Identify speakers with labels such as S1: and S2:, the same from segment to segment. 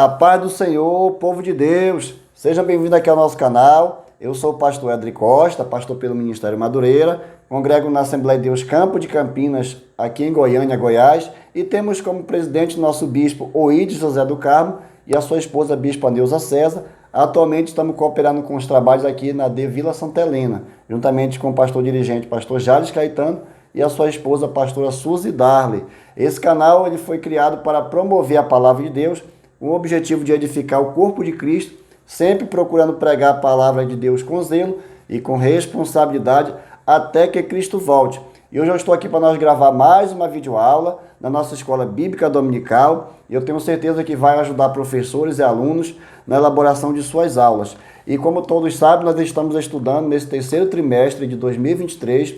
S1: A paz do Senhor, povo de Deus, sejam bem-vindos aqui ao nosso canal. Eu sou o pastor Edri Costa, pastor pelo Ministério Madureira, congrego na Assembleia de Deus Campo de Campinas, aqui em Goiânia, Goiás, e temos como presidente nosso bispo Oídes José do Carmo e a sua esposa bispa Neuza César. Atualmente estamos cooperando com os trabalhos aqui na de Vila Santa Helena, juntamente com o pastor dirigente, pastor Jales Caetano, e a sua esposa, pastora Suzy Darley. Esse canal ele foi criado para promover a palavra de Deus, com o objetivo de edificar o corpo de Cristo, sempre procurando pregar a palavra de Deus com zelo e com responsabilidade até que Cristo volte. E hoje eu estou aqui para nós gravar mais uma videoaula na nossa escola bíblica dominical, e eu tenho certeza que vai ajudar professores e alunos na elaboração de suas aulas. E como todos sabem, nós estamos estudando nesse terceiro trimestre de 2023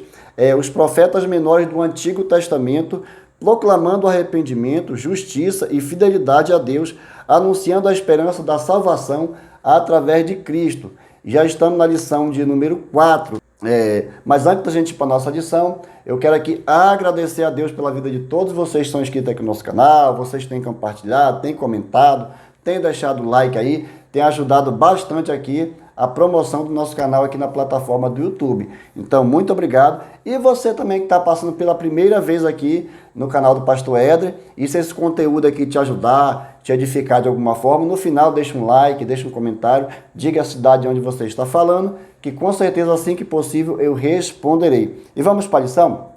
S1: os profetas menores do Antigo Testamento, proclamando arrependimento, justiça e fidelidade a Deus, anunciando a esperança da salvação através de Cristo. Já estamos na lição de número 4. Mas antes da gente ir para a nossa lição, eu quero aqui agradecer a Deus pela vida de todos vocês que estão inscritos aqui no nosso canal, vocês têm compartilhado, têm comentado, têm deixado o like aí, têm ajudado bastante aqui a promoção do nosso canal aqui na plataforma do YouTube. Então, muito obrigado. E você também que está passando pela primeira vez aqui no canal do Pastor Edri, e se esse conteúdo aqui te ajudar, te edificar de alguma forma, no final deixa um like, deixa um comentário, diga a cidade onde você está falando, que com certeza assim que possível eu responderei. E vamos para a lição?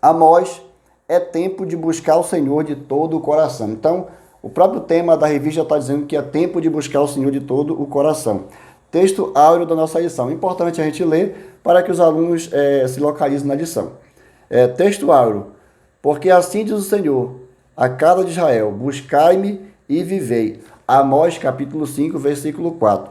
S1: Amós, é tempo de buscar o Senhor de todo o coração. Então, o próprio tema da revista já está dizendo que é tempo de buscar o Senhor de todo o coração. Texto áureo da nossa lição. Importante a gente ler para que os alunos se localizem na lição. Texto áureo. Porque assim diz o Senhor, a casa de Israel, buscai-me e vivei. Amós capítulo 5, versículo 4.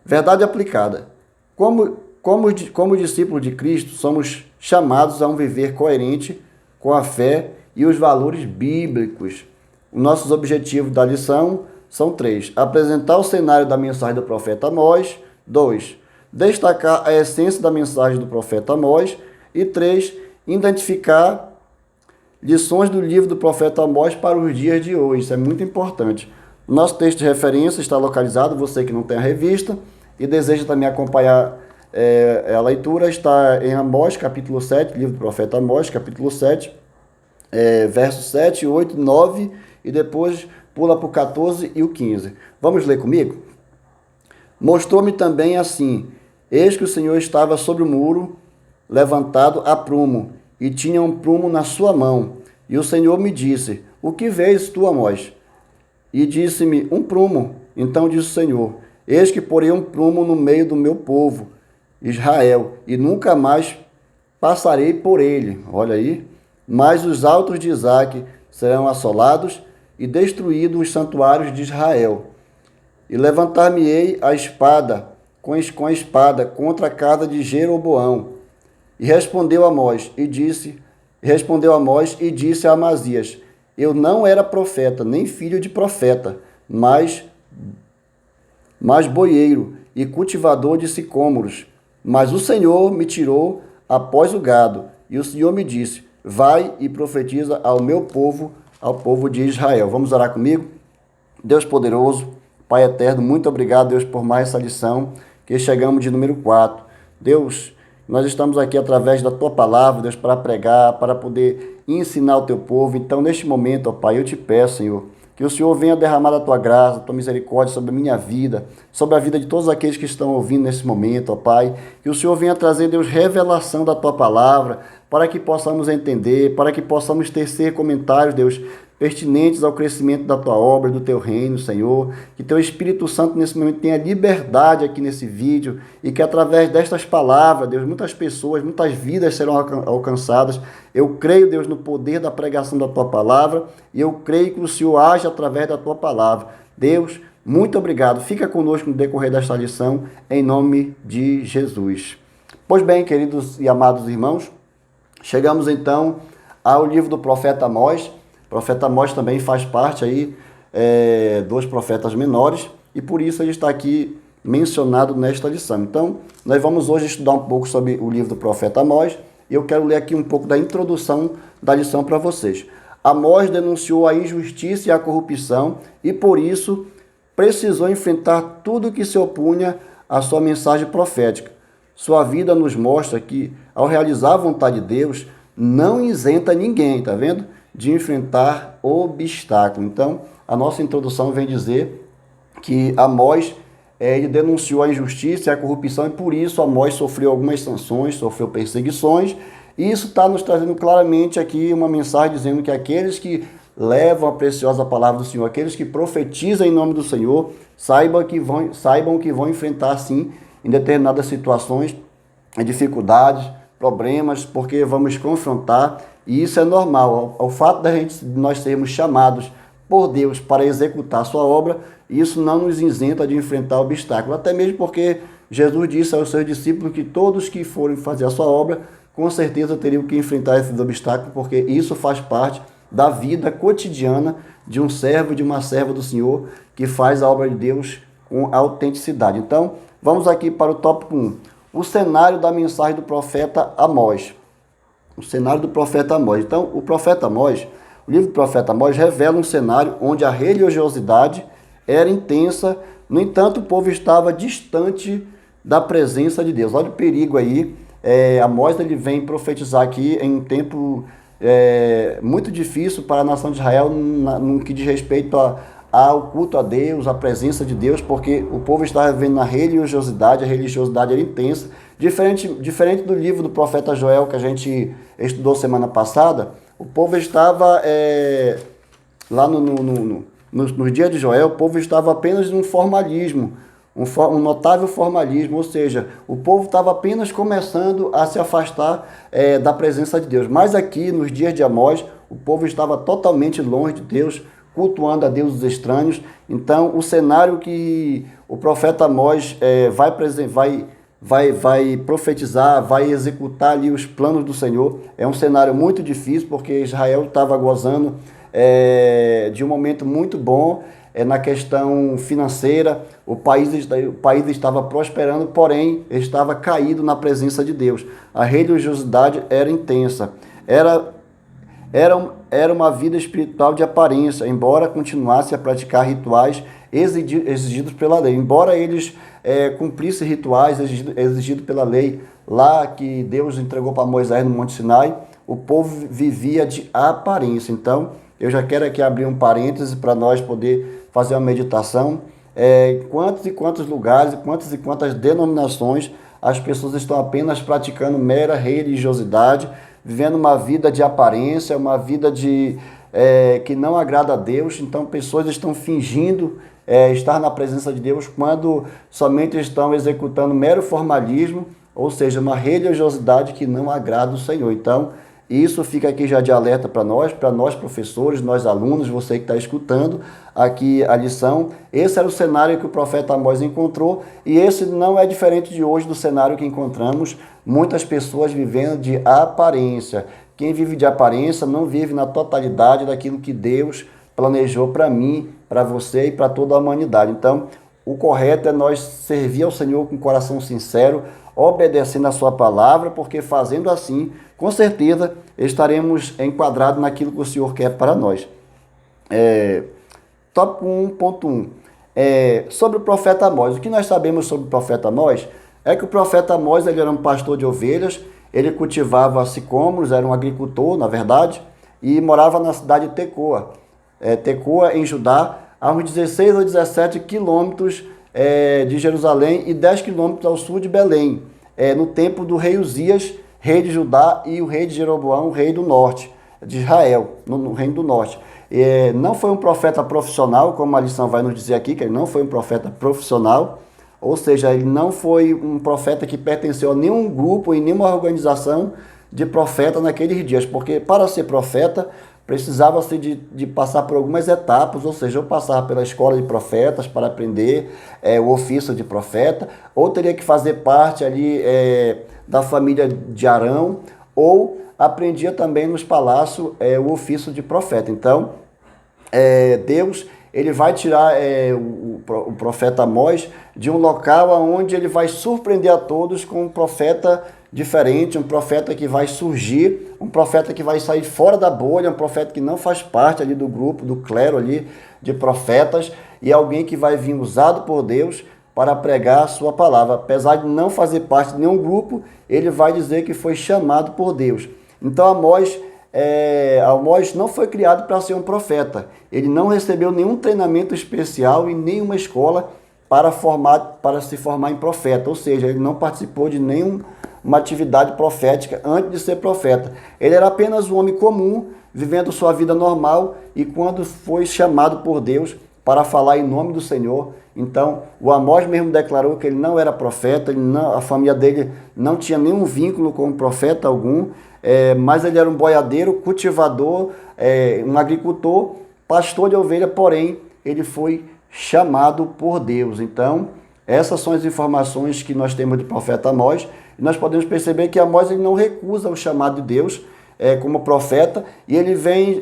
S1: Verdade aplicada. Como discípulos de Cristo, somos chamados a um viver coerente com a fé e os valores bíblicos. Os nossos objetivos da lição são 3. Apresentar o cenário da mensagem do profeta Amós. 2. Destacar a essência da mensagem do profeta Amós. E 3. Identificar lições do livro do profeta Amós para os dias de hoje. Isso é muito importante. O nosso texto de referência está localizado, você que não tem a revista e deseja também acompanhar a leitura, está em Amós, capítulo 7, livro do profeta Amós, capítulo 7, versos 7, 8, 9 e depois pula para o 14 e o 15. Vamos ler comigo? Mostrou-me também assim, eis que o Senhor estava sobre o muro, levantado a prumo, e tinha um prumo na sua mão. E o Senhor me disse, o que vês tu, Amós? E disse-me, um prumo. Então disse o Senhor, eis que porei um prumo no meio do meu povo, Israel, e nunca mais passarei por ele. Olha aí. Mas os altos de Isaque serão assolados, e destruídos os santuários de Israel. E levantar-me-ei a espada, com a espada, contra a casa de Jeroboão. E respondeu Amós e disse a Amazias, eu não era profeta, nem filho de profeta, mas boieiro e cultivador de sicômoros. Mas o Senhor me tirou após o gado, e o Senhor me disse, vai e profetiza ao meu povo, ao povo de Israel. Vamos orar comigo? Deus poderoso, Pai eterno, muito obrigado, Deus, por mais essa lição, que chegamos de número 4. Deus, nós estamos aqui através da Tua palavra, Deus, para pregar, para poder ensinar o Teu povo. Então, neste momento, ó Pai, eu te peço, Senhor, que o Senhor venha derramar a Tua graça, a Tua misericórdia sobre a minha vida, sobre a vida de todos aqueles que estão ouvindo nesse momento, ó Pai. Que o Senhor venha trazer, Deus, revelação da Tua palavra, para que possamos entender, para que possamos tecer comentários, Deus, pertinentes ao crescimento da Tua obra, do Teu reino, Senhor. Que Teu Espírito Santo nesse momento tenha liberdade aqui nesse vídeo e que através destas palavras, Deus, muitas pessoas, muitas vidas serão alcançadas. Eu creio, Deus, no poder da pregação da Tua palavra e eu creio que o Senhor age através da Tua palavra. Deus, muito obrigado. Fica conosco no decorrer desta lição, em nome de Jesus. Pois bem, queridos e amados irmãos, chegamos então ao livro do profeta Amós. O profeta Amós também faz parte aí dos profetas menores e por isso ele está aqui mencionado nesta lição. Então, nós vamos hoje estudar um pouco sobre o livro do profeta Amós e eu quero ler aqui um pouco da introdução da lição para vocês. Amós denunciou a injustiça e a corrupção e por isso precisou enfrentar tudo que se opunha à sua mensagem profética. Sua vida nos mostra que, ao realizar a vontade de Deus, não isenta ninguém, tá vendo? De enfrentar obstáculo. Então, a nossa introdução vem dizer que Amós, ele denunciou a injustiça e a corrupção e por isso Amós sofreu algumas sanções, sofreu perseguições. E isso está nos trazendo claramente aqui uma mensagem dizendo que aqueles que levam a preciosa palavra do Senhor, aqueles que profetizam em nome do Senhor, saibam que vão enfrentar sim em determinadas situações, dificuldades, problemas, porque vamos confrontar, e isso é normal. O fato de nós sermos chamados por Deus para executar a sua obra, isso não nos isenta de enfrentar obstáculos, até mesmo porque Jesus disse aos seus discípulos que todos que forem fazer a sua obra, com certeza teriam que enfrentar esses obstáculos, porque isso faz parte da vida cotidiana de um servo e de uma serva do Senhor que faz a obra de Deus com autenticidade. Então, vamos aqui para o tópico 1. O cenário da mensagem do profeta Amós. O cenário do profeta Amós. Então, o profeta Amós, o livro do profeta Amós revela um cenário onde a religiosidade era intensa, no entanto, o povo estava distante da presença de Deus. Olha o perigo aí. Amós ele vem profetizar aqui em um tempo muito difícil para a nação de Israel no que diz respeito ao culto a Deus, à presença de Deus, porque o povo estava vivendo na religiosidade, a religiosidade era intensa, diferente do livro do profeta Joel que a gente estudou semana passada. O povo estava lá nos dias de Joel, o povo estava apenas num formalismo, um notável formalismo, ou seja, o povo estava apenas começando a se afastar da presença de Deus. Mas aqui, nos dias de Amós, o povo estava totalmente longe de Deus, cultuando a deuses estranhos. Então, o cenário que o profeta Amós vai profetizar, vai executar ali os planos do Senhor, é um cenário muito difícil, porque Israel estava gozando de um momento muito bom, na questão financeira, o país estava prosperando, porém estava caído na presença de Deus. A religiosidade era intensa, era uma vida espiritual de aparência, embora continuasse a praticar rituais exigidos pela lei. Embora eles cumprissem rituais exigidos pela lei, lá que Deus entregou para Moisés no Monte Sinai, o povo vivia de aparência. Então, eu já quero aqui abrir um parêntese para nós poder fazer uma meditação. Quantos e quantos lugares, quantas e quantas denominações as pessoas estão apenas praticando mera religiosidade, vivendo uma vida de aparência, uma vida que não agrada a Deus. Então, pessoas estão fingindo estar na presença de Deus quando somente estão executando mero formalismo, ou seja, uma religiosidade que não agrada o Senhor. Então, isso fica aqui já de alerta para nós professores, nós alunos, você que está escutando aqui a lição. Esse era o cenário que o profeta Amós encontrou, e esse não é diferente de hoje do cenário que encontramos, muitas pessoas vivendo de aparência. Quem vive de aparência não vive na totalidade daquilo que Deus planejou para mim, para você e para toda a humanidade. Então, o correto é nós servir ao Senhor com coração sincero, obedecendo a sua palavra, porque fazendo assim, com certeza, estaremos enquadrados naquilo que o Senhor quer para nós. Tópico 1.1. Sobre o profeta Amós. O que nós sabemos sobre o profeta Amós é que o profeta Amós ele era um pastor de ovelhas, ele cultivava sicômoros, era um agricultor, na verdade, e morava na cidade de Tecoa. Tecoa, em Judá, a uns 16 ou 17 quilômetros de Jerusalém e 10 quilômetros ao sul de Belém, no tempo do rei Uzias, rei de Judá, e o rei de Jeroboão, rei do norte, de Israel, no reino do norte. Não foi um profeta profissional, como a lição vai nos dizer aqui, que ele não foi um profeta profissional, ou seja, ele não foi um profeta que pertenceu a nenhum grupo e nenhuma organização de profeta naqueles dias, porque para ser profeta precisava-se de passar por algumas etapas, ou seja, ou passar pela escola de profetas para aprender o ofício de profeta, ou teria que fazer parte ali da família de Arão, ou aprendia também nos palácios o ofício de profeta. Então, Deus ele vai tirar o profeta Amós de um local onde ele vai surpreender a todos com um profeta diferente, um profeta que vai surgir, um profeta que vai sair fora da bolha, um profeta que não faz parte ali do grupo, do clero ali de profetas, e alguém que vai vir usado por Deus para pregar a sua palavra. Apesar de não fazer parte de nenhum grupo, ele vai dizer que foi chamado por Deus. Então Amós não foi criado para ser um profeta. Ele não recebeu nenhum treinamento especial em nenhuma escola para se formar em profeta. Ou seja, ele não participou de nenhuma atividade profética antes de ser profeta. Ele era apenas um homem comum, vivendo sua vida normal, e quando foi chamado por Deus para falar em nome do Senhor, então o Amós mesmo declarou que ele não era profeta, a família dele não tinha nenhum vínculo com profeta algum, mas ele era um boiadeiro, cultivador, um agricultor, pastor de ovelha, porém ele foi chamado por Deus. Então essas são as informações que nós temos de profeta Amós, e nós podemos perceber que Amós ele não recusa o chamado de Deus como profeta, e ele vem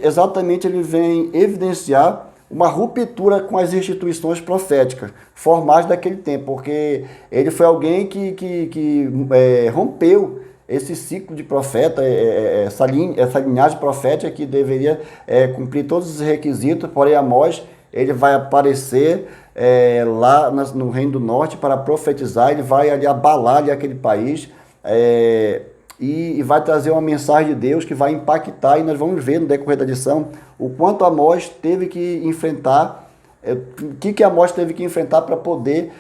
S1: evidenciar uma ruptura com as instituições proféticas formadas daquele tempo, porque ele foi alguém que rompeu esse ciclo de profeta, essa linhagem profética que deveria cumprir todos os requisitos. Porém Amós ele vai aparecer lá no Reino do Norte para profetizar, ele vai ali abalar ali aquele país, e vai trazer uma mensagem de Deus que vai impactar, e nós vamos ver no decorrer da lição o quanto Amós teve que enfrentar, o que Amós teve que enfrentar para poder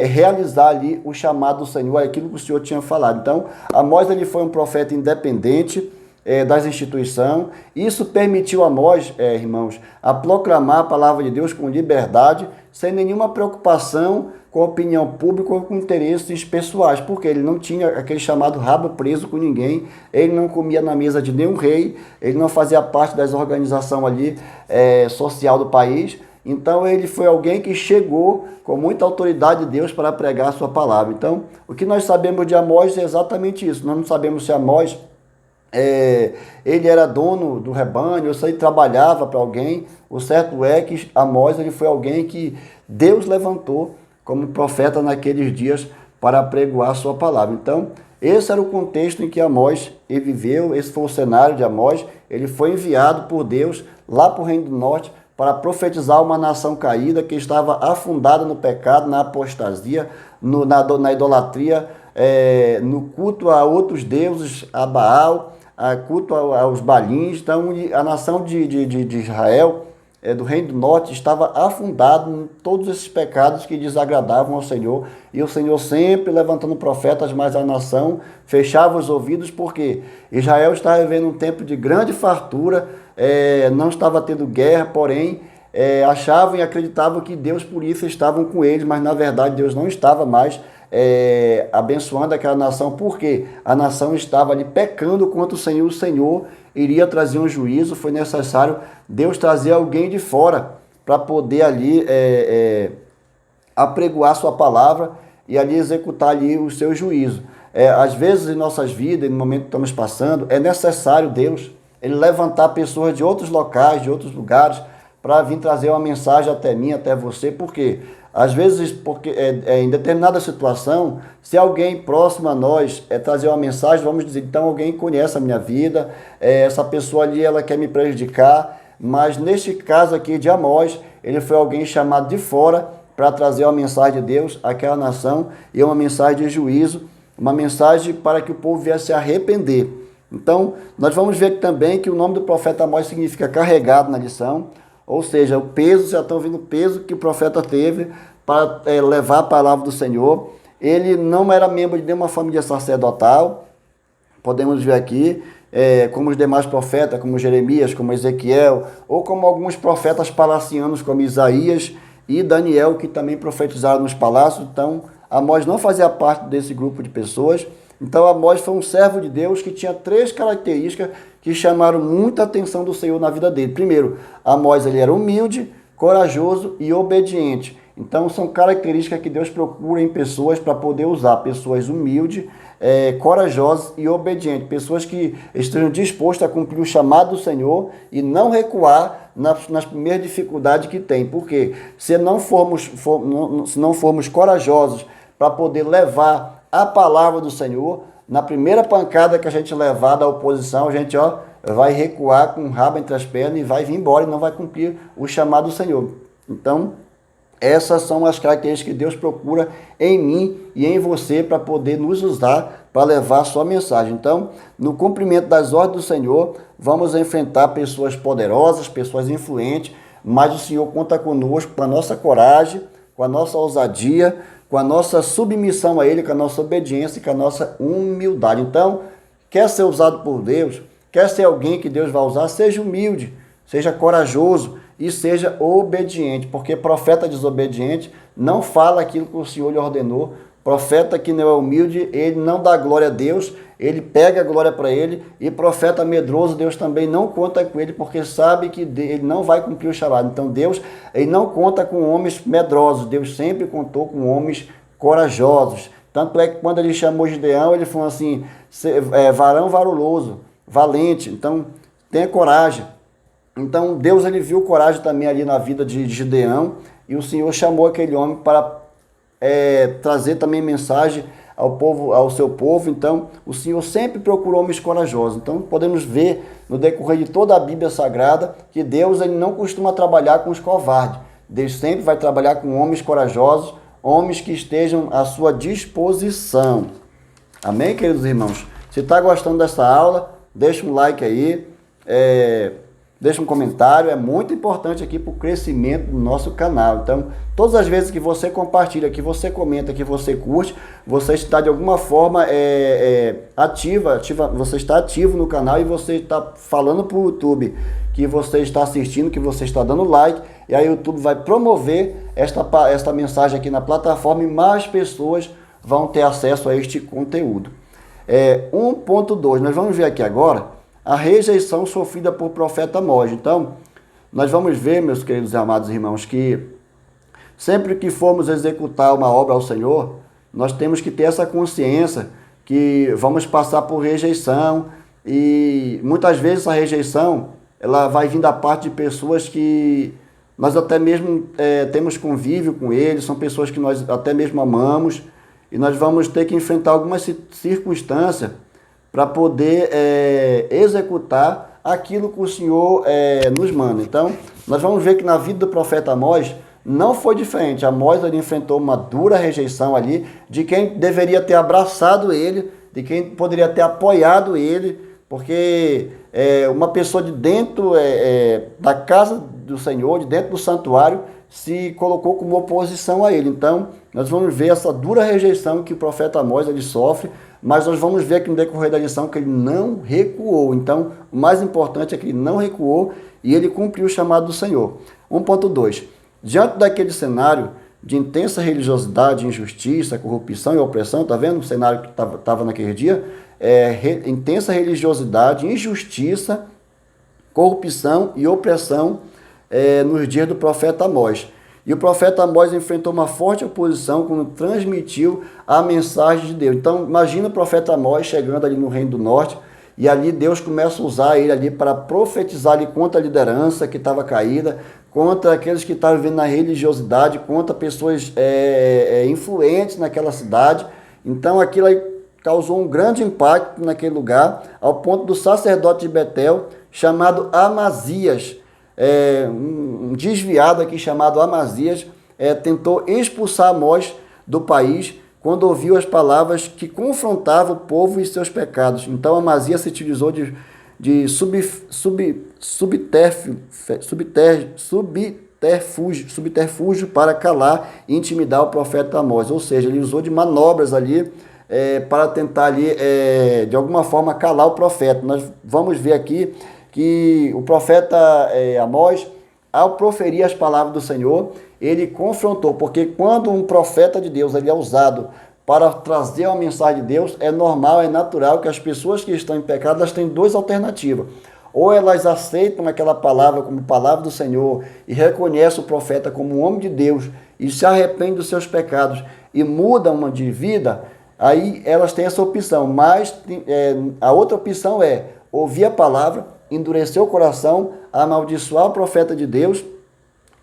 S1: realizar ali o chamado do Senhor, aquilo que o Senhor tinha falado. Então Amós ele foi um profeta independente das instituições. Isso permitiu a Amós, irmãos, a proclamar a palavra de Deus com liberdade, sem nenhuma preocupação com a opinião pública ou com interesses pessoais, porque ele não tinha aquele chamado rabo preso com ninguém, ele não comia na mesa de nenhum rei, ele não fazia parte das organizações ali social do país. Então ele foi alguém que chegou com muita autoridade de Deus para pregar a sua palavra. Então o que nós sabemos de Amós é exatamente isso. Nós não sabemos se Amós ele era dono do rebanho, ou se ele trabalhava para alguém. O certo é que Amós ele foi alguém que Deus levantou como profeta naqueles dias para apregoar a sua palavra. Então, esse era o contexto em que Amós viveu, esse foi o cenário de Amós. Ele foi enviado por Deus lá para o Reino do Norte para profetizar uma nação caída que estava afundada no pecado, na apostasia, na idolatria, no culto a outros deuses, a Baal, a culto aos balins. Então a nação de Israel, do Reino do Norte, estava afundada em todos esses pecados que desagradavam ao Senhor, e o Senhor sempre levantando profetas, mas a nação fechava os ouvidos, porque Israel estava vivendo um tempo de grande fartura, não estava tendo guerra, porém achavam e acreditavam que Deus por isso estava com eles, mas na verdade Deus não estava mais abençoando aquela nação, porque a nação estava ali pecando contra o Senhor iria trazer um juízo. Foi necessário Deus trazer alguém de fora para poder ali apregoar sua palavra e ali executar ali o seu juízo. Às vezes em nossas vidas, no momento que estamos passando, é necessário Deus ele levantar pessoas de outros locais, de outros lugares, para vir trazer uma mensagem até mim, até você. Por quê? Às vezes, porque em determinada situação, se alguém próximo a nós trazer uma mensagem, vamos dizer, então alguém conhece a minha vida, essa pessoa ali ela quer me prejudicar, mas neste caso aqui de Amós, ele foi alguém chamado de fora para trazer uma mensagem de Deus àquela nação, e uma mensagem de juízo, uma mensagem para que o povo viesse a arrepender. Então, nós vamos ver também que o nome do profeta Amós significa carregado na lição, ou seja, o peso, já estão vendo o peso que o profeta teve para levar a palavra do Senhor. Ele não era membro de nenhuma família sacerdotal, podemos ver aqui, como os demais profetas, como Jeremias, como Ezequiel, ou como alguns profetas palacianos, como Isaías e Daniel, que também profetizaram nos palácios. Então, Amós não fazia parte desse grupo de pessoas. Então Amós foi um servo de Deus que tinha 3 características que chamaram muita atenção do Senhor na vida dele. Primeiro, Amós ele era humilde, corajoso e obediente. Então são características que Deus procura em pessoas para poder usar. Pessoas humildes, corajosas e obedientes, pessoas que estejam dispostas a cumprir o chamado do Senhor e não recuar nas primeiras dificuldades que tem. Porque se não formos corajosos para poder levar a palavra do Senhor, na primeira pancada que a gente levar da oposição, a gente vai recuar com o rabo entre as pernas e vai vir embora e não vai cumprir o chamado do Senhor. Então, essas são as características que Deus procura em mim e em você para poder nos usar para levar a sua mensagem. Então, no cumprimento das ordens do Senhor, vamos enfrentar pessoas poderosas, pessoas influentes, mas o Senhor conta conosco com a nossa coragem, com a nossa ousadia, com a nossa submissão a Ele, com a nossa obediência e com a nossa humildade. Então, quer ser usado por Deus, quer ser alguém que Deus vai usar, seja humilde, seja corajoso e seja obediente, porque profeta desobediente não fala aquilo que o Senhor lhe ordenou. Profeta que não é humilde, ele não dá glória a Deus, ele pega a glória para ele, e profeta medroso, Deus também não conta com ele, porque sabe que ele não vai cumprir o chamado. Então Deus, ele não conta com homens medrosos, Deus sempre contou com homens corajosos. Tanto é que quando ele chamou Gideão, ele falou assim, varão varuloso, valente, então tenha coragem. Então Deus, ele viu coragem também ali na vida de Gideão, e o Senhor chamou aquele homem para trazer também mensagem ao seu povo. Então o Senhor sempre procurou homens corajosos. Então podemos ver no decorrer de toda a Bíblia Sagrada que Deus, ele não costuma trabalhar com os covardes. Deus sempre vai trabalhar com homens corajosos, homens que estejam à sua disposição. Amém, queridos irmãos? Se está gostando dessa aula, deixa um like aí, deixa um comentário, é muito importante aqui para o crescimento do nosso canal. Então, todas as vezes que você compartilha, que você comenta, que você curte, você está de alguma forma ativa, você está ativo no canal e você está falando para o YouTube que você está assistindo, que você está dando like, e aí o YouTube vai promover esta mensagem aqui na plataforma e mais pessoas vão ter acesso a este conteúdo. 1.2, nós vamos ver aqui agora a rejeição sofrida por profeta Amós. Então, nós vamos ver, meus queridos e amados irmãos, que sempre que formos executar uma obra ao Senhor, nós temos que ter essa consciência que vamos passar por rejeição, e muitas vezes essa rejeição ela vai vir da parte de pessoas que nós até mesmo temos convívio com eles, são pessoas que nós até mesmo amamos, e nós vamos ter que enfrentar algumas circunstâncias para poder executar aquilo que o Senhor nos manda. Então, nós vamos ver que na vida do profeta Amós não foi diferente. Amós, ele enfrentou uma dura rejeição ali de quem deveria ter abraçado ele, de quem poderia ter apoiado ele, porque uma pessoa de dentro da casa do Senhor, de dentro do santuário, se colocou como oposição a ele. Então, nós vamos ver essa dura rejeição que o profeta Amós ele sofre, mas nós vamos ver aqui no decorrer da lição que ele não recuou. Então, o mais importante é que ele não recuou e ele cumpriu o chamado do Senhor. 1.2. Diante daquele cenário de intensa religiosidade, injustiça, corrupção e opressão, tá vendo o cenário que estava naquele dia? Intensa religiosidade, injustiça, corrupção e opressão nos dias do profeta Amós. E o profeta Amós enfrentou uma forte oposição quando transmitiu a mensagem de Deus. Então, imagina o profeta Amós chegando ali no Reino do Norte, e ali Deus começa a usar ele ali para profetizar ali contra a liderança que estava caída, contra aqueles que estavam vivendo na religiosidade, contra pessoas influentes naquela cidade. Então, aquilo aí causou um grande impacto naquele lugar, ao ponto do sacerdote de Betel, chamado Amazias, um desviado aqui chamado Amazias, tentou expulsar Amós do país quando ouviu as palavras que confrontavam o povo e seus pecados. Então Amazias se utilizou de subterfúgio para calar e intimidar o profeta Amós. Ou seja, ele usou de manobras ali para tentar ali, de alguma forma, calar o profeta. Nós vamos ver aqui que o profeta Amós, ao proferir as palavras do Senhor, ele confrontou, porque quando um profeta de Deus ele é usado para trazer uma mensagem de Deus, é normal, é natural que as pessoas que estão em pecado, elas têm duas alternativas. Ou elas aceitam aquela palavra como palavra do Senhor e reconhecem o profeta como um homem de Deus e se arrependem dos seus pecados e mudam de vida, aí elas têm essa opção, mas a outra opção é ouvir a palavra, endurecer o coração, amaldiçoar o profeta de Deus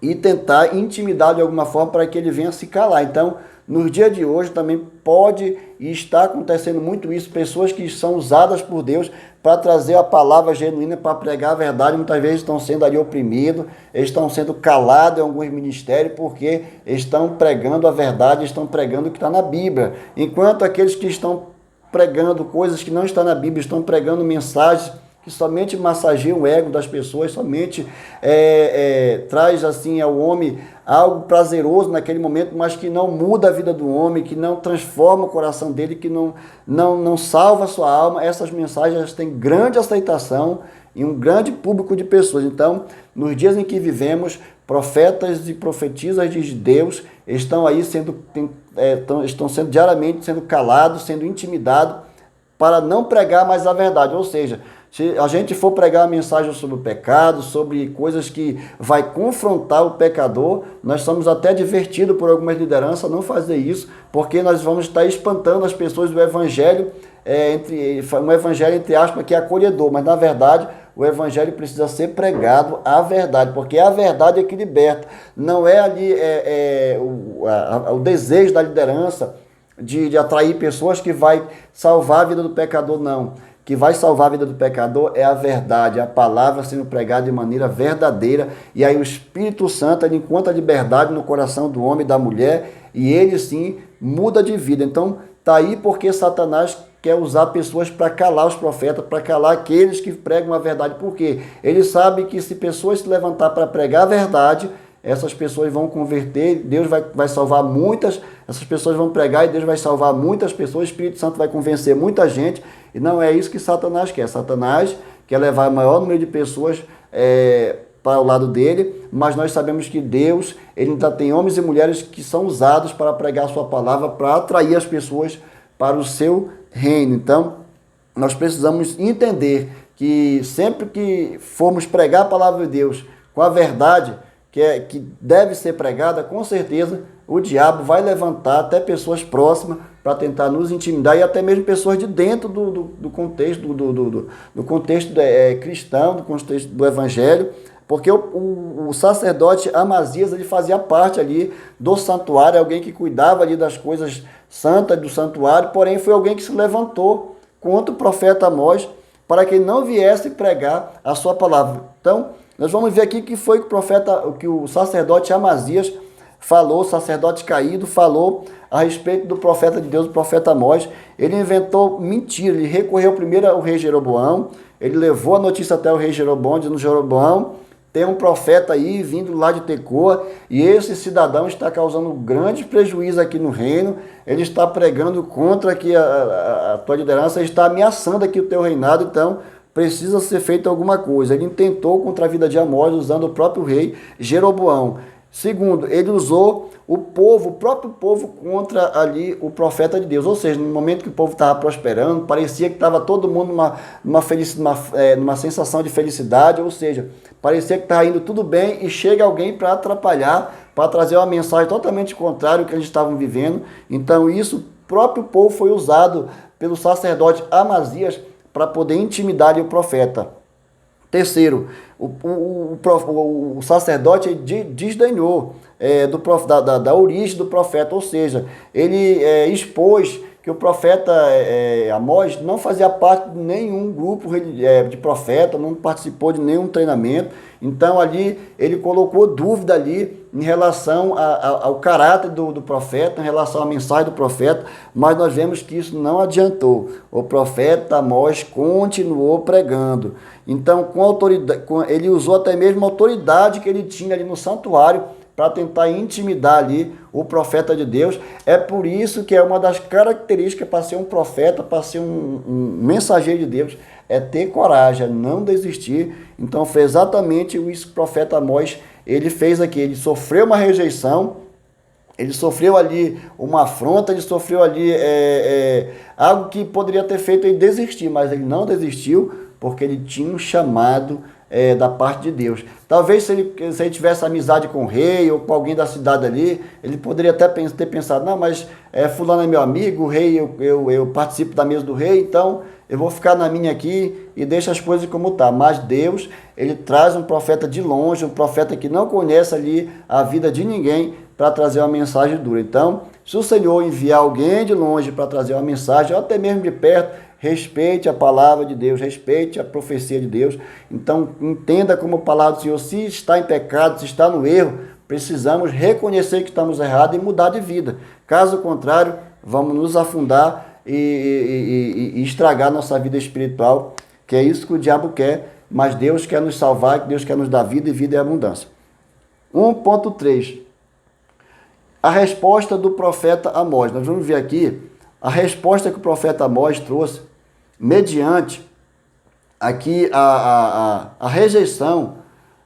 S1: e tentar intimidar de alguma forma para que ele venha se calar. Então, nos dias de hoje também pode e está acontecendo muito isso, pessoas que são usadas por Deus para trazer a palavra genuína, para pregar a verdade, muitas vezes estão sendo ali oprimidos, estão sendo calados em alguns ministérios porque estão pregando a verdade, estão pregando o que está na Bíblia. Enquanto aqueles que estão pregando coisas que não estão na Bíblia, estão pregando mensagens que somente massageia o ego das pessoas, somente traz assim ao homem algo prazeroso naquele momento, mas que não muda a vida do homem, que não transforma o coração dele, que não salva a sua alma. Essas mensagens têm grande aceitação e um grande público de pessoas. Então, nos dias em que vivemos, profetas e profetisas de Deus estão aí estão sendo diariamente sendo calados, sendo intimidados para não pregar mais a verdade, ou seja, se a gente for pregar a mensagem sobre o pecado, sobre coisas que vai confrontar o pecador, nós somos até advertidos por algumas lideranças a não fazer isso, porque nós vamos estar espantando as pessoas do evangelho, um evangelho entre aspas que é acolhedor, mas na verdade o evangelho precisa ser pregado a verdade, porque a verdade é que liberta, não é ali o desejo da liderança de atrair pessoas que vai salvar a vida do pecador, não. Que vai salvar a vida do pecador é a verdade, a palavra sendo pregada de maneira verdadeira, e aí o Espírito Santo ele encontra liberdade no coração do homem e da mulher, e ele sim muda de vida. Então tá aí porque Satanás quer usar pessoas para calar os profetas, para calar aqueles que pregam a verdade, porque ele sabe que se pessoas se levantar para pregar a verdade, essas pessoas vão converter, Deus vai salvar muitas, essas pessoas vão pregar e Deus vai salvar muitas pessoas, o Espírito Santo vai convencer muita gente, e não é isso que Satanás quer. Satanás quer levar o maior número de pessoas para o lado dele, mas nós sabemos que Deus, ele ainda tem homens e mulheres que são usados para pregar a sua palavra, para atrair as pessoas para o seu reino. Então, nós precisamos entender que sempre que formos pregar a palavra de Deus com a verdade, que deve ser pregada, com certeza o diabo vai levantar até pessoas próximas para tentar nos intimidar, e até mesmo pessoas de dentro do contexto, do contexto cristão, do contexto do evangelho, porque o sacerdote Amazias ele fazia parte ali do santuário, alguém que cuidava ali das coisas santas do santuário, porém foi alguém que se levantou contra o profeta Amós para que ele não viesse pregar a sua palavra. Então, nós vamos ver aqui que foi que o sacerdote Amazias falou, o sacerdote caído falou a respeito do profeta de Deus, o profeta Amós. Ele inventou mentira, ele recorreu primeiro ao rei Jeroboão, ele levou a notícia até o rei Jeroboão, dizendo: Jeroboão, tem um profeta aí vindo lá de Tecoa, e esse cidadão está causando grande prejuízo aqui no reino, ele está pregando contra aqui a tua liderança, ele está ameaçando aqui o teu reinado, então precisa ser feito alguma coisa. Ele intentou contra a vida de Amós usando o próprio rei Jeroboão. Segundo, ele usou o próprio povo contra ali o profeta de Deus. Ou seja, no momento que o povo estava prosperando, parecia que estava todo mundo numa sensação de felicidade, ou seja, parecia que estava indo tudo bem e chega alguém para atrapalhar, para trazer uma mensagem totalmente contrária ao que eles estavam vivendo. Então isso, o próprio povo foi usado pelo sacerdote Amazias para poder intimidar o profeta. Terceiro, o sacerdote desdenhou da origem do profeta, ou seja, ele expôs que o profeta Amós não fazia parte de nenhum grupo de profeta, não participou de nenhum treinamento. Então ali ele colocou dúvida ali em relação ao caráter do profeta, em relação à mensagem do profeta, mas nós vemos que isso não adiantou. O profeta Amós continuou pregando. Então ele usou até mesmo a autoridade que ele tinha ali no santuário para tentar intimidar ali o profeta de Deus. É por isso que é uma das características para ser um profeta, para ser um mensageiro de Deus, é ter coragem, é não desistir. Então foi exatamente isso que o profeta Amós ele fez aqui. Ele sofreu uma rejeição, ele sofreu ali uma afronta, ele sofreu ali algo que poderia ter feito ele desistir, mas ele não desistiu, porque ele tinha um chamado da parte de Deus. Talvez se ele tivesse amizade com o rei ou com alguém da cidade ali, ele poderia até ter pensado, não, mas fulano é meu amigo, o rei, eu participo da mesa do rei, então eu vou ficar na minha aqui e deixo as coisas como tá. Mas Deus, ele traz um profeta de longe, um profeta que não conhece ali a vida de ninguém, para trazer uma mensagem dura. Então, se o Senhor enviar alguém de longe para trazer uma mensagem, ou até mesmo de perto, respeite a palavra de Deus, respeite a profecia de Deus. Então, entenda como a palavra do Senhor, se está em pecado, se está no erro, precisamos reconhecer que estamos errados e mudar de vida. Caso contrário, vamos nos afundar e estragar nossa vida espiritual, que é isso que o diabo quer, mas Deus quer nos salvar, Deus quer nos dar vida e vida em abundância. 1.3. A resposta do profeta Amós. Nós vamos ver aqui a resposta que o profeta Amós trouxe mediante aqui a rejeição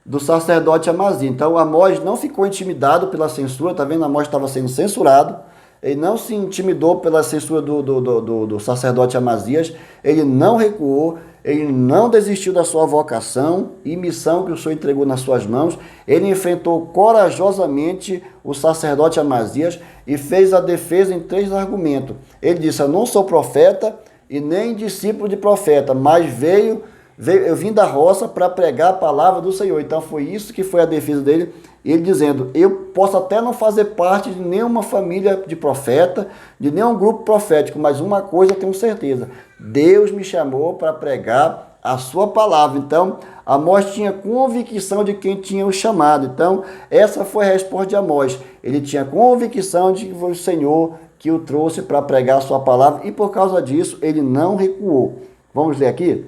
S1: do sacerdote Amazias. Então, Amós não ficou intimidado pela censura, tá vendo? Amós estava sendo censurado, ele não se intimidou pela censura do sacerdote Amazias, ele não recuou, ele não desistiu da sua vocação e missão que o Senhor entregou nas suas mãos. Ele enfrentou corajosamente o sacerdote Amazias e fez a defesa em 3 argumentos. Ele disse, eu não sou profeta e nem discípulo de profeta, mas eu vim da roça para pregar a palavra do Senhor. Então foi isso que foi a defesa dele, ele dizendo, eu posso até não fazer parte de nenhuma família de profeta, de nenhum grupo profético, mas uma coisa eu tenho certeza, Deus me chamou para pregar a sua palavra. Então, Amós tinha convicção de quem tinha o chamado. Então, essa foi a resposta de Amós. Ele tinha convicção de que foi o Senhor que o trouxe para pregar a sua palavra e por causa disso ele não recuou. Vamos ler aqui?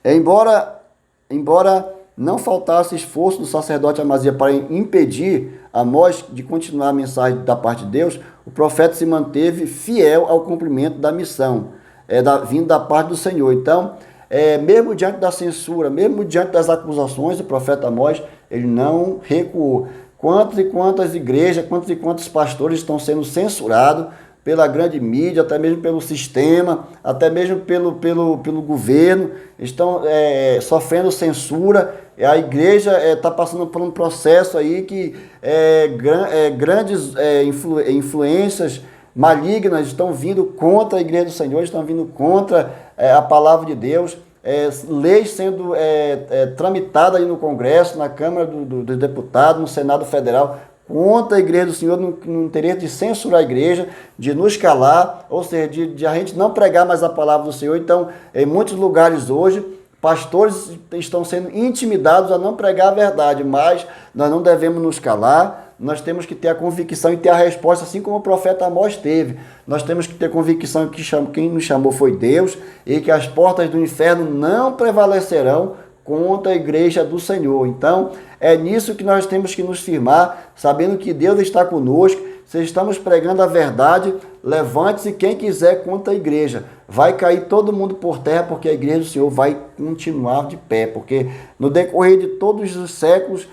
S1: Embora não faltasse esforço do sacerdote Amazias para impedir Amós de continuar a mensagem da parte de Deus, o profeta se manteve fiel ao cumprimento da missão, vindo da parte do Senhor. Então, mesmo diante da censura, mesmo diante das acusações, o profeta Amós, ele não recuou. Quantas e quantas igrejas, quantos e quantos pastores estão sendo censurados pela grande mídia, até mesmo pelo sistema, até mesmo pelo governo, estão sofrendo censura. A igreja está passando por um processo aí que grandes influências malignas estão vindo contra a igreja do Senhor, estão vindo contra a palavra de Deus, leis sendo tramitadas aí no Congresso, na Câmara dos Deputados, no Senado Federal, contra a igreja do Senhor, no interesse de censurar a igreja, de nos calar, ou seja, de a gente não pregar mais a palavra do Senhor. Então, em muitos lugares hoje, pastores estão sendo intimidados a não pregar a verdade, mas nós não devemos nos calar, nós temos que ter a convicção e ter a resposta, assim como o profeta Amós teve. Nós temos que ter convicção que quem nos chamou foi Deus e que as portas do inferno não prevalecerão contra a igreja do Senhor. Então, é nisso que nós temos que nos firmar, sabendo que Deus está conosco. Se estamos pregando a verdade, levante-se quem quiser contra a igreja. Vai cair todo mundo por terra, porque a igreja do Senhor vai continuar de pé. Porque no decorrer de todos os séculos,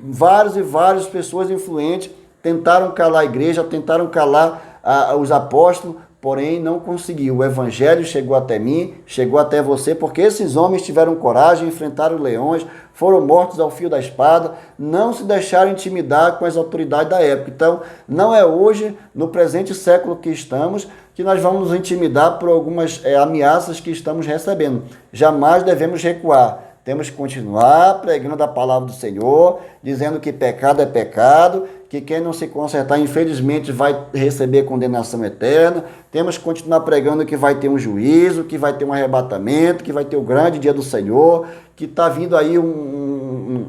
S1: várias pessoas influentes tentaram calar a igreja, tentaram calar os apóstolos, porém não conseguiu. O evangelho chegou até mim, chegou até você, porque esses homens tiveram coragem, enfrentaram leões, foram mortos ao fio da espada, não se deixaram intimidar com as autoridades da época. Então, não é hoje, no presente século que estamos, que nós vamos nos intimidar por algumas ameaças que estamos recebendo. Jamais devemos recuar. Temos que continuar pregando a palavra do Senhor, dizendo que pecado é pecado, que quem não se consertar, infelizmente, vai receber condenação eterna. Temos que continuar pregando que vai ter um juízo, que vai ter um arrebatamento, que vai ter o grande dia do Senhor, que está vindo aí um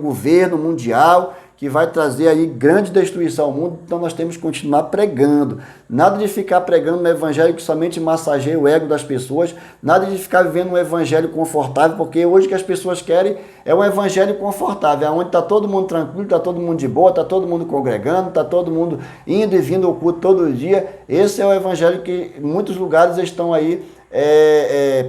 S1: governo mundial que vai trazer aí grande destruição ao mundo. Então nós temos que continuar pregando. Nada de ficar pregando um evangelho que somente massageia o ego das pessoas, nada de ficar vivendo um evangelho confortável, porque hoje o que as pessoas querem é um evangelho confortável, onde está todo mundo tranquilo, está todo mundo de boa, está todo mundo congregando, está todo mundo indo e vindo ao culto todo dia. Esse é o evangelho que em muitos lugares estão aí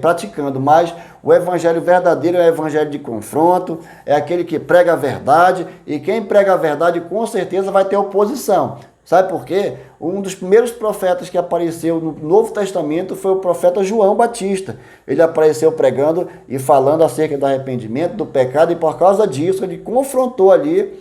S1: praticando, mas o evangelho verdadeiro é o evangelho de confronto, é aquele que prega a verdade, e quem prega a verdade com certeza vai ter oposição. Sabe por quê? Um dos primeiros profetas que apareceu no Novo Testamento foi o profeta João Batista. Ele apareceu pregando e falando acerca do arrependimento, do pecado, e por causa disso ele confrontou ali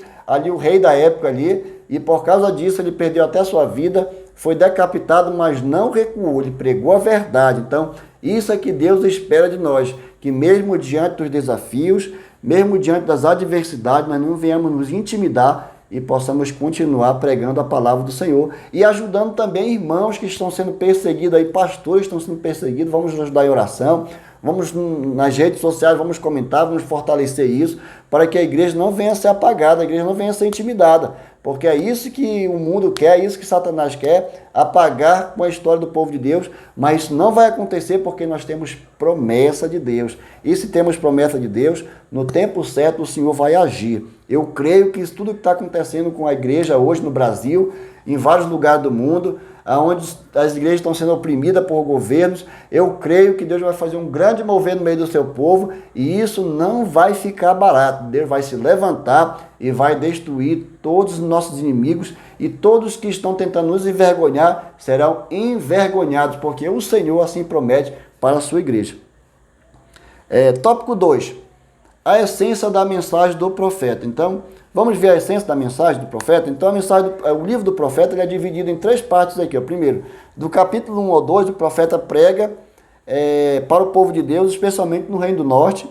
S1: o rei da época ali, e por causa disso ele perdeu até a sua vida, foi decapitado, mas não recuou, ele pregou a verdade. Então, isso é que Deus espera de nós, que mesmo diante dos desafios, mesmo diante das adversidades, nós não venhamos nos intimidar e possamos continuar pregando a palavra do Senhor e ajudando também irmãos que estão sendo perseguidos, aí, pastores que estão sendo perseguidos. Vamos ajudar em oração, vamos nas redes sociais, vamos comentar, vamos fortalecer isso, para que a igreja não venha a ser apagada, a igreja não venha a ser intimidada, porque é isso que o mundo quer, é isso que Satanás quer, apagar com a história do povo de Deus, mas isso não vai acontecer porque nós temos promessa de Deus. E se temos promessa de Deus, no tempo certo o Senhor vai agir. Eu creio que isso tudo que está acontecendo com a igreja hoje no Brasil, em vários lugares do mundo, onde as igrejas estão sendo oprimidas por governos, eu creio que Deus vai fazer um grande mover no meio do seu povo, e isso não vai ficar barato. Deus vai se levantar e vai destruir todos os nossos inimigos, e todos que estão tentando nos envergonhar serão envergonhados, porque o Senhor assim promete para a sua igreja. Tópico 2. A essência da mensagem do profeta. Então, vamos ver a essência da mensagem do profeta? Então, o livro do profeta ele é dividido em 3 partes aqui. Primeiro, do capítulo 1 ao 2, o profeta prega para o povo de Deus, especialmente no Reino do Norte.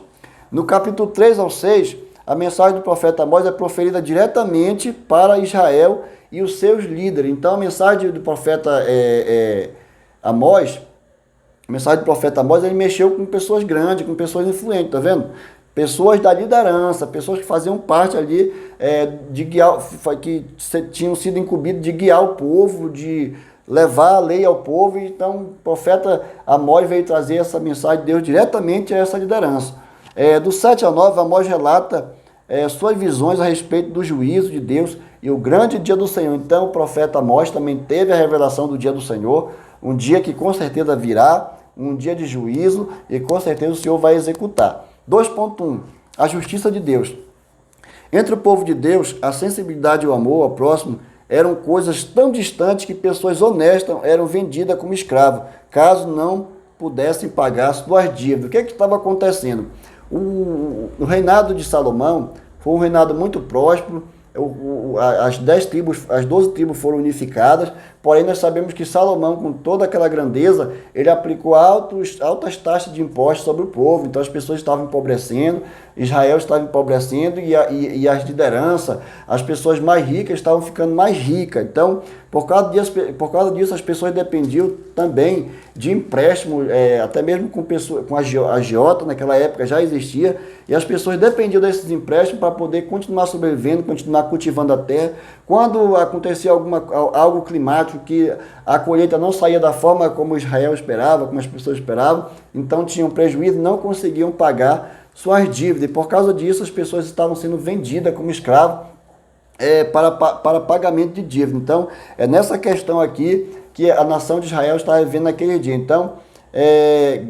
S1: No capítulo 3 ao 6, a mensagem do profeta Amós é proferida diretamente para Israel e os seus líderes. Então, a mensagem do profeta Amós, ele mexeu com pessoas grandes, com pessoas influentes, tá vendo? Pessoas da liderança, pessoas que faziam parte ali de guiar, que tinham sido incumbidos de guiar o povo, de levar a lei ao povo. Então, o profeta Amós veio trazer essa mensagem de Deus diretamente a essa liderança. Do 7 a 9, Amós relata suas visões a respeito do juízo de Deus e o grande dia do Senhor. Então, o profeta Amós também teve a revelação do dia do Senhor, um dia que com certeza virá, um dia de juízo, e com certeza o Senhor vai executar. 2.1. A justiça de Deus. Entre o povo de Deus, a sensibilidade e o amor ao próximo eram coisas tão distantes que pessoas honestas eram vendidas como escravos, caso não pudessem pagar suas dívidas. O que estava acontecendo? O reinado de Salomão foi um reinado muito próspero. As 12 tribos foram unificadas, porém nós sabemos que Salomão, com toda aquela grandeza, ele aplicou altas taxas de impostos sobre o povo. Então as pessoas estavam empobrecendo, Israel estava empobrecendo, e as lideranças, as pessoas mais ricas estavam ficando mais ricas. Então, por causa disso, as pessoas dependiam também de empréstimo, até mesmo com a agiota, naquela época já existia, e as pessoas dependiam desses empréstimos para poder continuar sobrevivendo, continuar cultivando a terra. Quando acontecia algo climático, que a colheita não saía da forma como Israel esperava, como as pessoas esperavam, então tinham prejuízo, não conseguiam pagar suas dívidas, e por causa disso as pessoas estavam sendo vendidas como escravos para pagamento de dívida. Então, é nessa questão aqui que a nação de Israel está vivendo naquele dia. Então,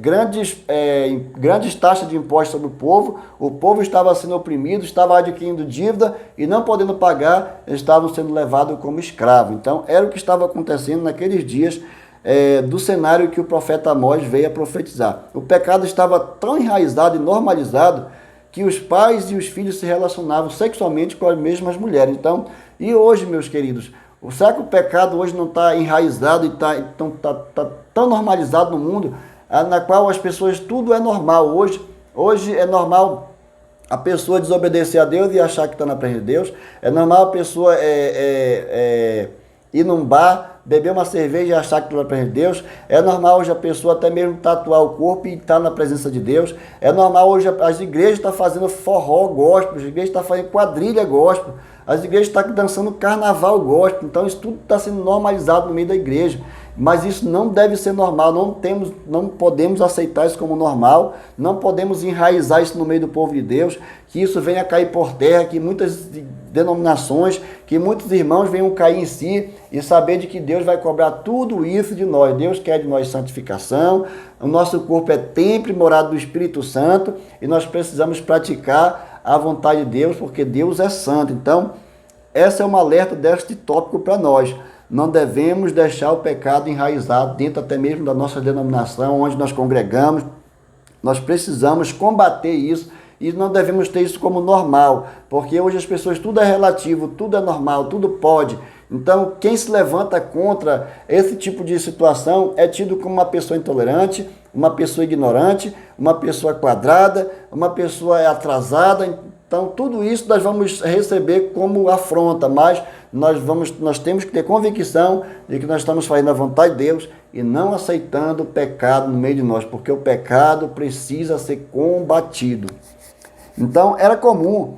S1: grandes taxas de impostos sobre o povo estava sendo oprimido, estava adquirindo dívida e não podendo pagar, estavam sendo levados como escravos. Então, era o que estava acontecendo naqueles dias do cenário que o profeta Amós veio a profetizar. O pecado estava tão enraizado e normalizado que os pais e os filhos se relacionavam sexualmente com as mesmas mulheres. Então, e hoje, meus queridos, será que o pecado hoje não está enraizado e está tão normalizado no mundo, na qual as pessoas, tudo é normal hoje é normal a pessoa desobedecer a Deus e achar que está na presença de Deus, é normal a pessoa ir num bar, beber uma cerveja e achar que está na presença de Deus, é normal hoje a pessoa até mesmo tatuar o corpo e estar na presença de Deus, é normal hoje as igrejas estão fazendo forró gospel, as igrejas estão fazendo quadrilha gospel, as igrejas estão dançando carnaval gospel. Então isso tudo está sendo normalizado no meio da igreja, mas isso não deve ser normal, não podemos aceitar isso como normal, não podemos enraizar isso no meio do povo de Deus, que isso venha a cair por terra, que muitas denominações, que muitos irmãos venham cair em si e saber de que Deus vai cobrar tudo isso de nós. Deus quer de nós santificação, o nosso corpo é templo e morada do Espírito Santo, e nós precisamos praticar a vontade de Deus, porque Deus é santo. Então, essa é uma alerta deste tópico para nós. não devemos deixar o pecado enraizado dentro até mesmo da nossa denominação, onde nós congregamos. Nós precisamos combater isso e não devemos ter isso como normal, porque hoje as pessoas, tudo é relativo, tudo é normal, tudo pode. Então, quem se levanta contra esse tipo de situação é tido como uma pessoa intolerante, uma pessoa ignorante, uma pessoa quadrada, uma pessoa atrasada. Então, tudo isso nós vamos receber como afronta, mas nós temos que ter convicção de que nós estamos fazendo a vontade de Deus e não aceitando o pecado no meio de nós, porque o pecado precisa ser combatido. Então, era comum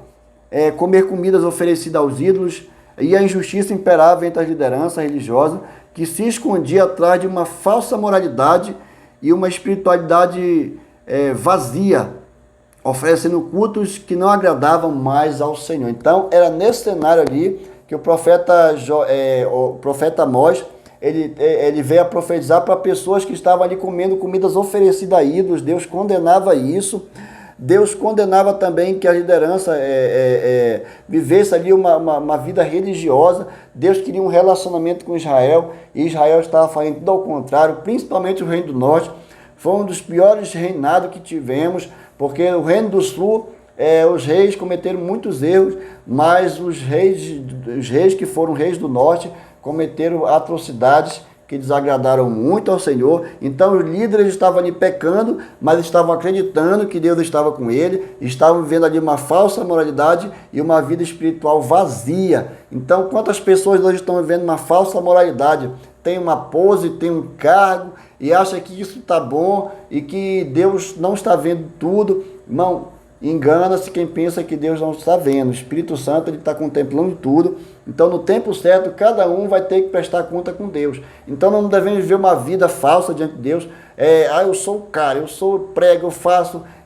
S1: comer comidas oferecidas aos ídolos, e a injustiça imperava entre a liderança religiosa, que se escondia atrás de uma falsa moralidade e uma espiritualidade vazia, oferecendo cultos que não agradavam mais ao Senhor. Então, era nesse cenário ali que o profeta Amós, ele veio a profetizar para pessoas que estavam ali comendo comidas oferecidas a ídolos. Deus condenava isso. Deus condenava também que a liderança vivesse ali uma vida religiosa. Deus queria um relacionamento com Israel, e Israel estava fazendo tudo ao contrário, principalmente o Reino do Norte. Foi um dos piores reinados que tivemos, porque o Reino do Sul, os reis cometeram muitos erros, mas os reis que foram reis do Norte cometeram atrocidades que desagradaram muito ao Senhor. Então os líderes estavam ali pecando, mas estavam acreditando que Deus estava com ele, estavam vivendo ali uma falsa moralidade e uma vida espiritual vazia. Então, quantas pessoas hoje estão vivendo uma falsa moralidade? Tem uma pose, tem um cargo e acha que isso está bom e que Deus não está vendo tudo. Não, engana-se quem pensa que Deus não está vendo. O Espírito Santo está contemplando tudo. Então, no tempo certo, cada um vai ter que prestar conta com Deus. Então, nós não devemos viver uma vida falsa diante de Deus. Eu sou o cara, eu prego,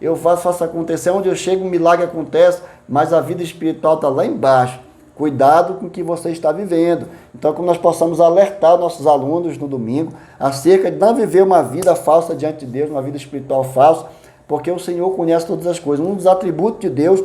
S1: eu faço acontecer. Onde eu chego, um milagre acontece, mas a vida espiritual está lá embaixo. Cuidado com o que você está vivendo. Então, que nós possamos alertar nossos alunos no domingo acerca de não viver uma vida falsa diante de Deus, uma vida espiritual falsa, porque o Senhor conhece todas as coisas. Um dos atributos de Deus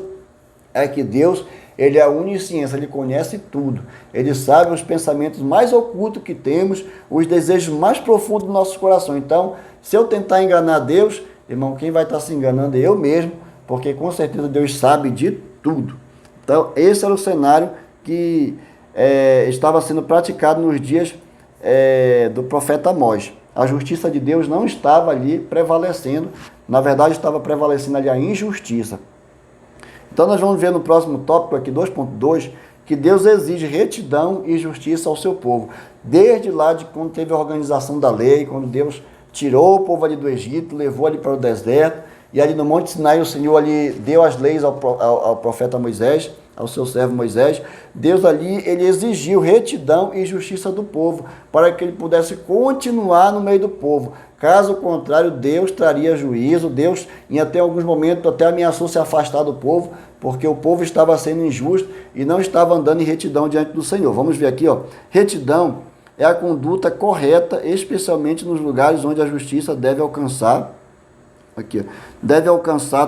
S1: é que Deus, ele é onisciência, ele conhece tudo. Ele sabe os pensamentos mais ocultos que temos, os desejos mais profundos do nosso coração. Então, se eu tentar enganar Deus, irmão, quem vai estar se enganando é eu mesmo, porque com certeza Deus sabe de tudo. Então, esse era o cenário que estava sendo praticado nos dias do profeta Amós. A justiça de Deus não estava ali prevalecendo, na verdade estava prevalecendo ali a injustiça. Então nós vamos ver no próximo tópico aqui, 2.2, que Deus exige retidão e justiça ao seu povo. Desde lá de quando teve a organização da lei, quando Deus tirou o povo ali do Egito, levou ali para o deserto, e ali no Monte Sinai o Senhor ali deu as leis ao profeta Moisés, ao seu servo Moisés. Deus ali, ele exigiu retidão e justiça do povo, para que ele pudesse continuar no meio do povo. Caso contrário, Deus traria juízo. Deus, em até alguns momentos, até ameaçou se afastar do povo, porque o povo estava sendo injusto e não estava andando em retidão diante do Senhor. Vamos ver aqui, ó. Retidão é a conduta correta, especialmente nos lugares onde a justiça deve alcançar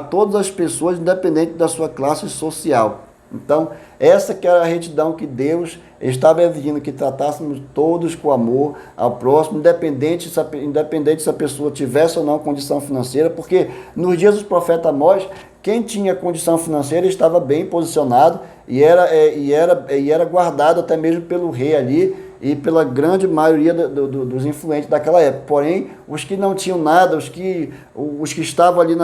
S1: todas as pessoas, independente da sua classe social. Então, essa que era a retidão que Deus estava exigindo, que tratássemos todos com amor ao próximo, independente se a pessoa tivesse ou não condição financeira, porque nos dias dos profetas Amós, quem tinha condição financeira estava bem posicionado e era guardado até mesmo pelo rei ali e pela grande maioria dos influentes daquela época. Porém, os que não tinham nada, os que estavam ali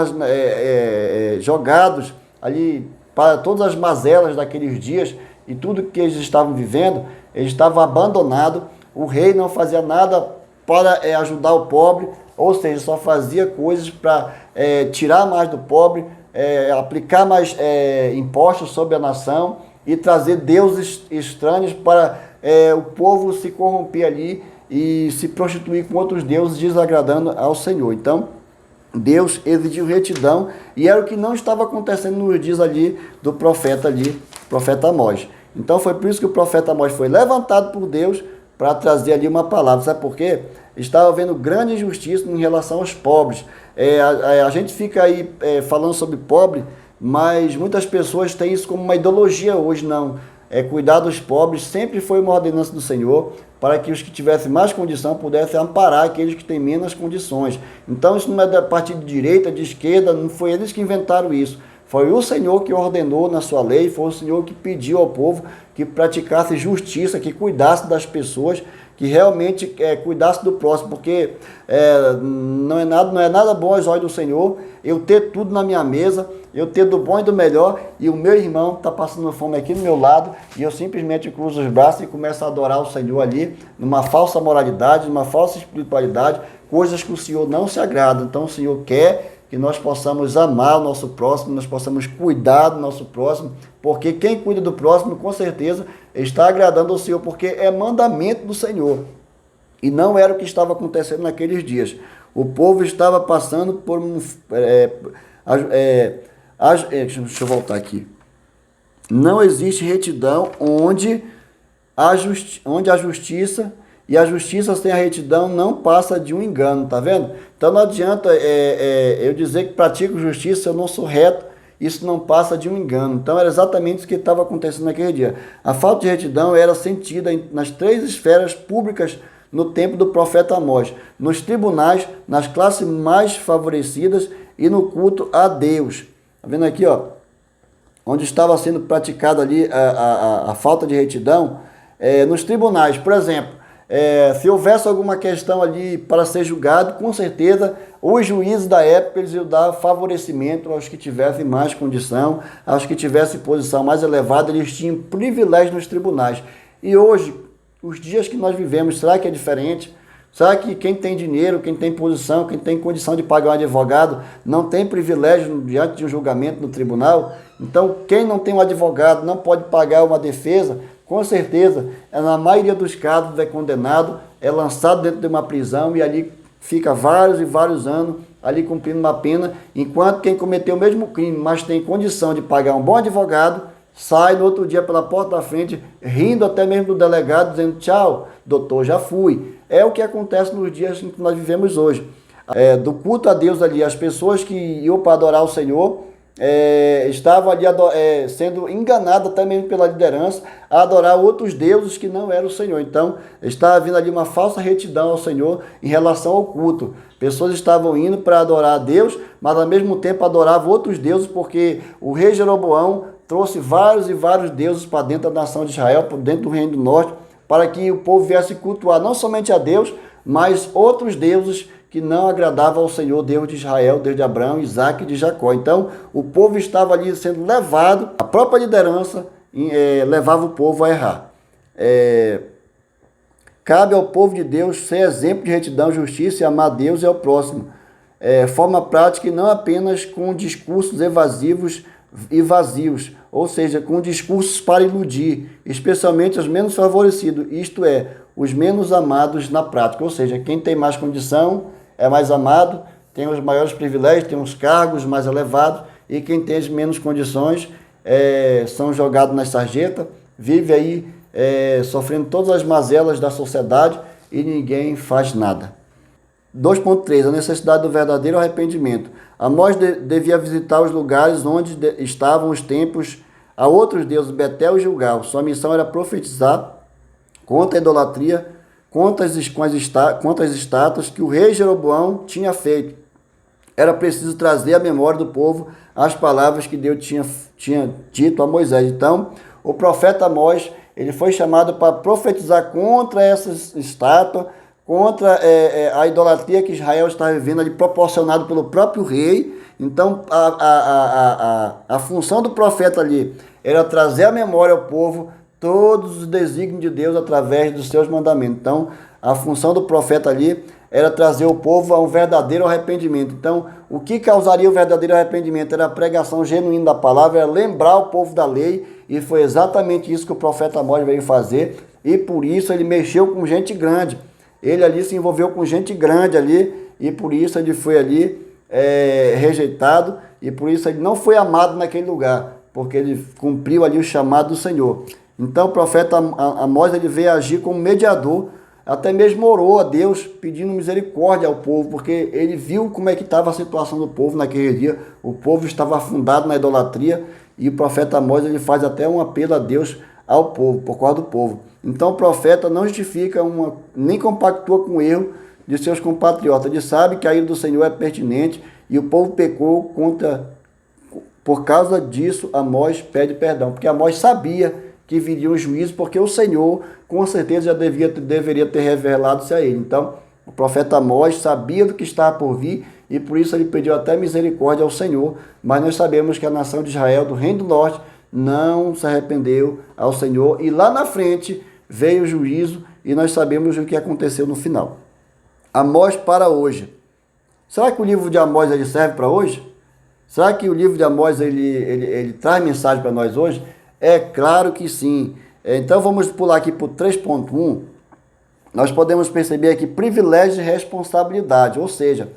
S1: jogados ali para todas as mazelas daqueles dias e tudo que eles estavam vivendo, eles estavam abandonados. O rei não fazia nada para ajudar o pobre, ou seja, só fazia coisas para tirar mais do pobre, aplicar mais impostos sobre a nação e trazer deuses estranhos para o povo se corromper ali e se prostituir com outros deuses, desagradando ao Senhor. Então, Deus exigiu retidão, e era o que não estava acontecendo nos dias ali do profeta Amós. Então foi por isso que o profeta Amós foi levantado por Deus para trazer ali uma palavra. Sabe por quê? Estava havendo grande injustiça em relação aos pobres. A gente fica aí falando sobre pobre, mas muitas pessoas têm isso como uma ideologia hoje. Não. Cuidar dos pobres sempre foi uma ordenança do Senhor. para que os que tivessem mais condição pudessem amparar aqueles que têm menos condições. Então isso não é da parte de direita, de esquerda, não foi eles que inventaram isso. Foi o Senhor que ordenou na sua lei, foi o Senhor que pediu ao povo que praticasse justiça, que cuidasse das pessoas, que realmente cuidasse do próximo, porque não é nada bom aos olhos do Senhor eu ter tudo na minha mesa, eu ter do bom e do melhor, e o meu irmão está passando fome aqui do meu lado, e eu simplesmente cruzo os braços e começo a adorar o Senhor ali, numa falsa moralidade, numa falsa espiritualidade, coisas que o Senhor não se agrada. Então o Senhor quer que nós possamos amar o nosso próximo, nós possamos cuidar do nosso próximo, porque quem cuida do próximo, com certeza, está agradando ao Senhor, porque é mandamento do Senhor. E não era o que estava acontecendo naqueles dias. O povo estava passando por deixa eu voltar aqui. Não existe retidão onde a justiça, e a justiça sem a retidão não passa de um engano, tá vendo? Então não adianta eu dizer que pratico justiça se eu não sou reto, isso não passa de um engano. Então era exatamente isso que estava acontecendo naquele dia. A falta de retidão era sentida nas 3 esferas públicas no tempo do profeta Amós, nos tribunais, nas classes mais favorecidas e no culto a Deus. Tá vendo aqui, ó, onde estava sendo praticada ali a falta de retidão, nos tribunais, por exemplo. Se houvesse alguma questão ali para ser julgado, com certeza os juízes da época eles iam dar favorecimento aos que tivessem mais condição, aos que tivessem posição mais elevada, eles tinham privilégio nos tribunais. E hoje, os dias que nós vivemos, será que é diferente? Será que quem tem dinheiro, quem tem posição, quem tem condição de pagar um advogado, não tem privilégio diante de um julgamento no tribunal? Então, quem não tem um advogado, não pode pagar uma defesa, com certeza, na maioria dos casos é condenado, é lançado dentro de uma prisão e ali fica vários e vários anos ali cumprindo uma pena, enquanto quem cometeu o mesmo crime, mas tem condição de pagar um bom advogado, sai no outro dia pela porta da frente, rindo até mesmo do delegado, dizendo: tchau, doutor, já fui. É o que acontece nos dias em que nós vivemos hoje. Do culto a Deus ali, as pessoas que iam para adorar o Senhor, estavam ali sendo enganadas até mesmo pela liderança a adorar outros deuses que não eram o Senhor. Então, estava havendo ali uma falsa retidão ao Senhor em relação ao culto. Pessoas estavam indo para adorar a Deus, mas ao mesmo tempo adoravam outros deuses, porque o rei Jeroboão trouxe vários e vários deuses para dentro da nação de Israel, para dentro do reino do norte, para que o povo viesse cultuar não somente a Deus, mas outros deuses que não agradavam ao Senhor, Deus de Israel, Deus de Abraão, Isaac e de Jacó. Então, o povo estava ali sendo levado, a própria liderança levava o povo a errar. Cabe ao povo de Deus ser exemplo de retidão, justiça e amar a Deus e ao próximo. Forma prática e não apenas com discursos evasivos e vazios, ou seja, com discursos para iludir, especialmente os menos favorecidos, isto é, os menos amados na prática. Ou seja, quem tem mais condição é mais amado, tem os maiores privilégios, tem os cargos mais elevados, e quem tem as menos condições são jogados nas sarjetas, vive aí sofrendo todas as mazelas da sociedade e ninguém faz nada. 2.3. A necessidade do verdadeiro arrependimento. Amós devia visitar os lugares onde estavam os templos a outros deuses, Betel e Gilgal. Sua missão era profetizar contra a idolatria, contra as estátuas que o rei Jeroboão tinha feito. Era preciso trazer à memória do povo as palavras que Deus tinha dito a Moisés. Então, o profeta Amós, ele foi chamado para profetizar contra essas estátuas, contra a idolatria que Israel está vivendo ali, proporcionado pelo próprio rei. Então, a função do profeta ali era trazer à memória ao povo todos os desígnios de Deus através dos seus mandamentos. Então, a função do profeta ali era trazer o povo a um verdadeiro arrependimento. Então, o que causaria o verdadeiro arrependimento? Era a pregação genuína da palavra, era lembrar o povo da lei, e foi exatamente isso que o profeta Amós veio fazer, e por isso ele mexeu com gente grande. Ele ali se envolveu com gente grande ali, e por isso ele foi ali rejeitado, e por isso ele não foi amado naquele lugar, porque ele cumpriu ali o chamado do Senhor. Então o profeta Amós ele veio agir como mediador, até mesmo orou a Deus pedindo misericórdia ao povo, porque ele viu como é que estava a situação do povo naquele dia. O povo estava afundado na idolatria, e o profeta Amós ele faz até um apelo a Deus ao povo, por causa do povo. Então o profeta não justifica nem compactua com o erro de seus compatriotas. Ele sabe que a ira do Senhor é pertinente e o povo pecou por causa disso. Amós pede perdão, porque Amós sabia que viria um juízo, porque o Senhor com certeza já deveria ter revelado-se a ele. Então o profeta Amós sabia do que estava por vir e por isso ele pediu até misericórdia ao Senhor, mas nós sabemos que a nação de Israel, do Reino do Norte, não se arrependeu ao Senhor e lá na frente veio o juízo e nós sabemos o que aconteceu no final. Amós para hoje. Será que o livro de Amós ele serve para hoje? Será que o livro de Amós ele traz mensagem para nós hoje? É claro que sim. Então vamos pular aqui para o 3.1. Nós podemos perceber aqui privilégio e responsabilidade, ou seja,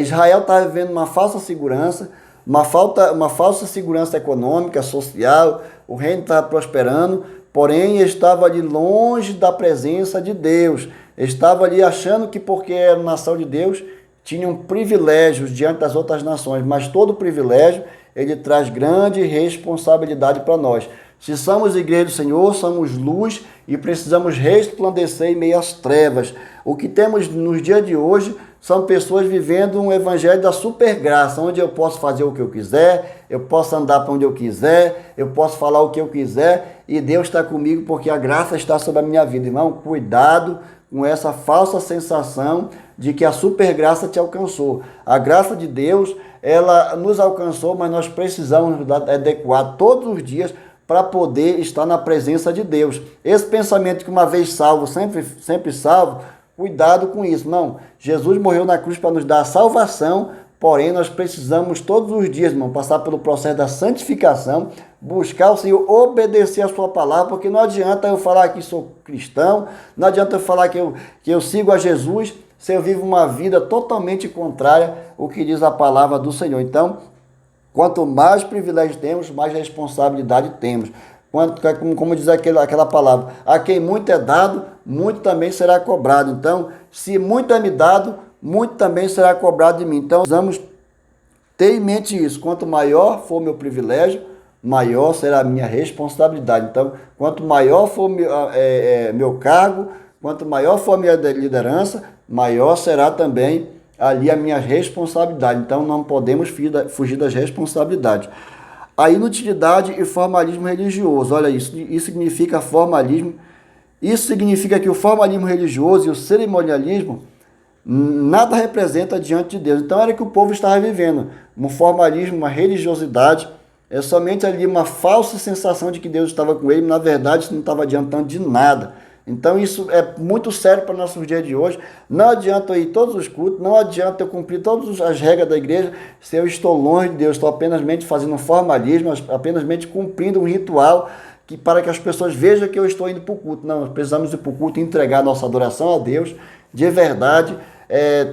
S1: Israel está vivendo uma falsa segurança, uma falsa segurança econômica, social, o reino estava prosperando, porém estava ali longe da presença de Deus, estava ali achando que porque era nação de Deus, tinham privilégios diante das outras nações, mas todo privilégio, ele traz grande responsabilidade para nós. Se somos igreja do Senhor, somos luz e precisamos resplandecer em meio às trevas. O que temos nos dias de hoje são pessoas vivendo um evangelho da supergraça, onde eu posso fazer o que eu quiser, eu posso andar para onde eu quiser, eu posso falar o que eu quiser e Deus está comigo porque a graça está sobre a minha vida. Irmão, cuidado com essa falsa sensação de que a supergraça te alcançou. A graça de Deus, ela nos alcançou, mas nós precisamos adequar todos os dias para poder estar na presença de Deus. Esse pensamento que uma vez salvo, sempre salvo, cuidado com isso. Não, Jesus morreu na cruz para nos dar a salvação, porém nós precisamos todos os dias, irmão, passar pelo processo da santificação, buscar o Senhor, obedecer a sua palavra, porque não adianta eu falar que sou cristão, não adianta eu falar que eu sigo a Jesus, se eu vivo uma vida totalmente contrária ao que diz a palavra do Senhor. Então, quanto mais privilégio temos, mais responsabilidade temos. Como diz aquela palavra, a quem muito é dado, muito também será cobrado. Então, se muito é me dado, muito também será cobrado de mim. Então, precisamos ter em mente isso. Quanto maior for o meu privilégio, maior será a minha responsabilidade. Então, quanto maior for meu cargo, quanto maior for a minha liderança, maior será também ali a minha responsabilidade. Então, não podemos fugir das responsabilidades. A inutilidade e formalismo religioso. Olha isso significa formalismo. Isso significa que o formalismo religioso e o cerimonialismo nada representa diante de Deus. Então era que o povo estava vivendo. Um formalismo, uma religiosidade, é somente ali uma falsa sensação de que Deus estava com ele. Na verdade, isso não estava adiantando de nada. Então isso é muito sério para o nosso dia de hoje. Não adianta eu ir todos os cultos, não adianta eu cumprir todas as regras da igreja se eu estou longe de Deus, estou apenas fazendo um formalismo, apenas cumprindo um ritual para que as pessoas vejam que eu estou indo para o culto. Não, nós precisamos ir para o culto e entregar nossa adoração a Deus de verdade,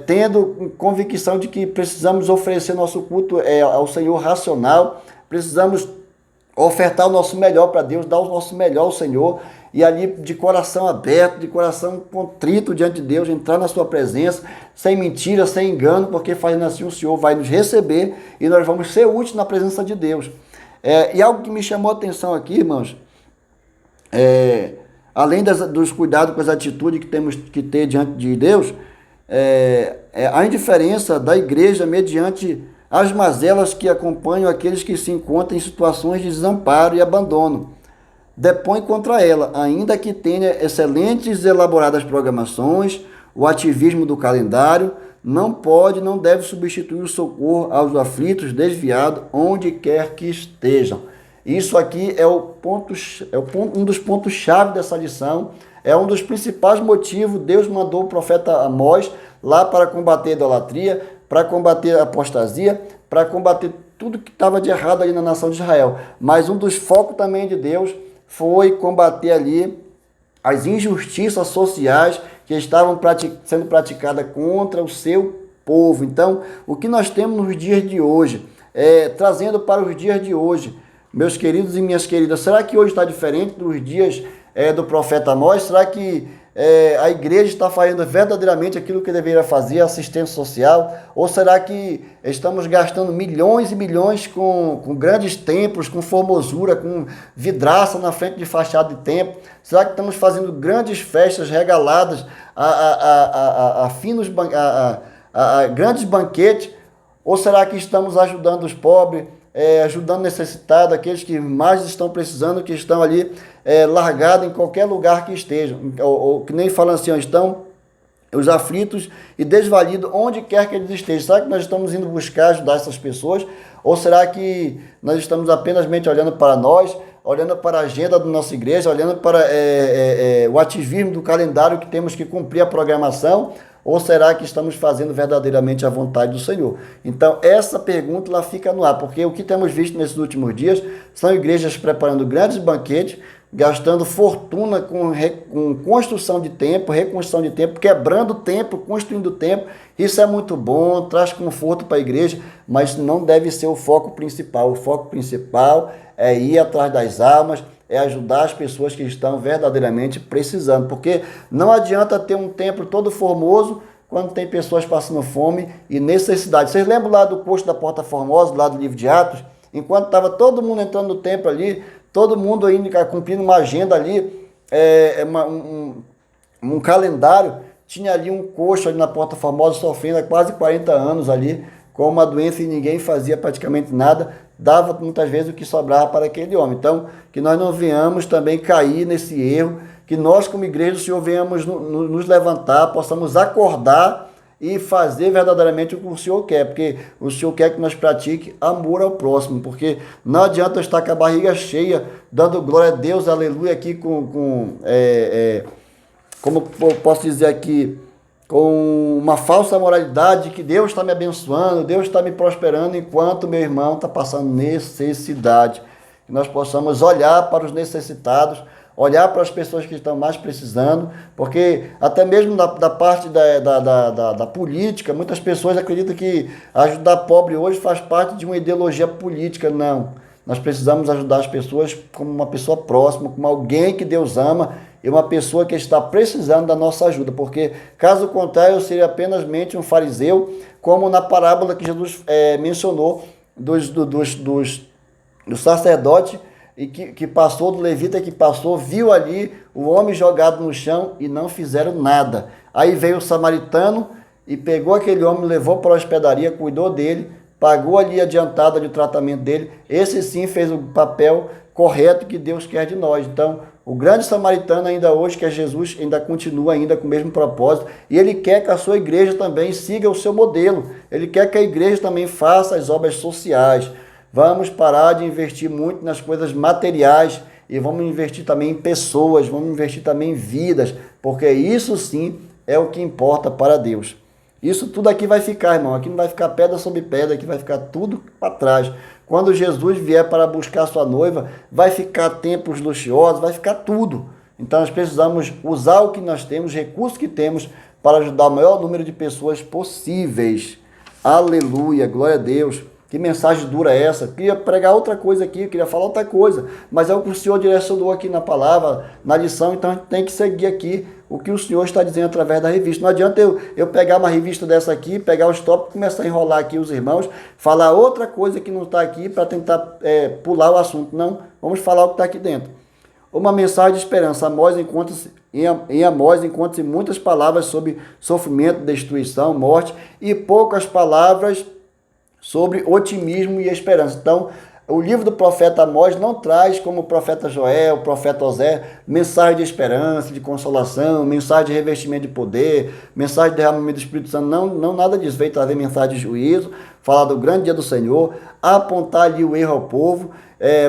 S1: tendo convicção de que precisamos oferecer nosso culto ao Senhor racional, precisamos ofertar o nosso melhor para Deus, dar o nosso melhor ao Senhor, e ali de coração aberto, de coração contrito diante de Deus, entrar na sua presença, sem mentira, sem engano, porque fazendo assim o Senhor vai nos receber e nós vamos ser úteis na presença de Deus. E algo que me chamou a atenção aqui, irmãos, além dos cuidados com as atitudes que temos que ter diante de Deus, a indiferença da igreja mediante as mazelas que acompanham aqueles que se encontram em situações de desamparo e abandono. Depõe contra ela, ainda que tenha excelentes e elaboradas programações, o ativismo do calendário não deve substituir o socorro aos aflitos desviados, onde quer que estejam. Isso aqui é um dos pontos-chave dessa lição, é um dos principais motivos. Deus mandou o profeta Amós lá para combater a idolatria, para combater a apostasia, para combater tudo que estava de errado ali na nação de Israel. Mas um dos focos também de Deus foi combater ali as injustiças sociais que estavam sendo praticadas contra o seu povo. Então, o que nós temos nos dias de hoje, trazendo para os dias de hoje, meus queridos e minhas queridas, será que hoje está diferente dos dias do profeta Amós? Será que a igreja está fazendo verdadeiramente aquilo que deveria fazer, assistência social? Ou será que estamos gastando milhões e milhões com grandes templos, com formosura, com vidraça na frente de fachada de templo? Será que estamos fazendo grandes festas regaladas a grandes banquetes? Ou será que estamos ajudando os pobres, ajudando necessitados, aqueles que mais estão precisando, que estão ali largados em qualquer lugar que estejam, ou que nem falam assim, estão os aflitos e desvalidos onde quer que eles estejam? Será que nós estamos indo buscar ajudar essas pessoas? Ou será que nós estamos apenas olhando para nós, olhando para a agenda da nossa igreja, olhando para o ativismo do calendário que temos que cumprir a programação? Ou será que estamos fazendo verdadeiramente a vontade do Senhor? Então, essa pergunta ela fica no ar, porque o que temos visto nesses últimos dias são igrejas preparando grandes banquetes, gastando fortuna com construção de templo, reconstrução de templo, quebrando templo, construindo templo. Isso é muito bom, traz conforto para a igreja, mas não deve ser o foco principal. O foco principal é ir atrás das almas, é ajudar as pessoas que estão verdadeiramente precisando, porque não adianta ter um templo todo formoso quando tem pessoas passando fome e necessidade. Vocês lembram lá do posto da Porta Formosa, lá do livro de Atos? Enquanto estava todo mundo entrando no templo ali, todo mundo ainda cumprindo uma agenda ali, um calendário, tinha ali um coxo ali na Porta Formosa sofrendo há quase 40 anos ali, com uma doença e ninguém fazia praticamente nada, dava muitas vezes o que sobrava para aquele homem. Então, que nós não venhamos também cair nesse erro, que nós como igreja, o Senhor venhamos nos levantar, possamos acordar e fazer verdadeiramente o que o Senhor quer, porque o Senhor quer que nós pratique amor ao próximo, porque não adianta eu estar com a barriga cheia, dando glória a Deus, aleluia, aqui como eu posso dizer aqui, com uma falsa moralidade, que Deus está me abençoando, Deus está me prosperando, enquanto meu irmão está passando necessidade. Que nós possamos olhar para os necessitados, olhar para as pessoas que estão mais precisando, porque até mesmo da parte da política, muitas pessoas acreditam que ajudar pobre hoje faz parte de uma ideologia política. Não, nós precisamos ajudar as pessoas como uma pessoa próxima, como alguém que Deus ama, e uma pessoa que está precisando da nossa ajuda, porque caso contrário eu seria apenas um fariseu, como na parábola que Jesus mencionou do sacerdote e que passou, do levita que passou, viu ali o homem jogado no chão e não fizeram nada. Aí veio o samaritano e pegou aquele homem, levou para a hospedaria, cuidou dele, pagou ali adiantado ali o tratamento dele. Esse sim fez o papel correto que Deus quer de nós. Então, o grande samaritano ainda hoje, que é Jesus, ainda continua ainda com o mesmo propósito, e ele quer que a sua igreja também siga o seu modelo. Ele quer que a igreja também faça as obras sociais. Vamos parar de investir muito nas coisas materiais e vamos investir também em pessoas, vamos investir também em vidas, porque isso sim é o que importa para Deus. Isso tudo aqui vai ficar, irmão. Aqui não vai ficar pedra sobre pedra, aqui vai ficar tudo para trás. Quando Jesus vier para buscar sua noiva, vai ficar templos luxuosos, vai ficar tudo. Então nós precisamos usar o que nós temos, os recursos que temos, para ajudar o maior número de pessoas possíveis. Aleluia, glória a Deus. Que mensagem dura é essa? Eu queria pregar outra coisa aqui, eu queria falar outra coisa, mas é o que o Senhor direcionou aqui na palavra, na lição, então a gente tem que seguir aqui o que o Senhor está dizendo através da revista. Não adianta eu pegar uma revista dessa aqui, pegar os tópicos, começar a enrolar aqui os irmãos, falar outra coisa que não está aqui para tentar pular o assunto. Não, vamos falar o que está aqui dentro. Uma mensagem de esperança. Em Amós encontra-se muitas palavras sobre sofrimento, destruição, morte e poucas palavras sobre otimismo e esperança. Então, o livro do profeta Amós não traz, como o profeta Joel, o profeta Osé, mensagem de esperança, de consolação, mensagem de revestimento de poder, mensagem de derramamento do Espírito Santo. Não, nada disso. Veio trazer mensagem de juízo, falar do grande dia do Senhor, apontar ali o erro ao povo.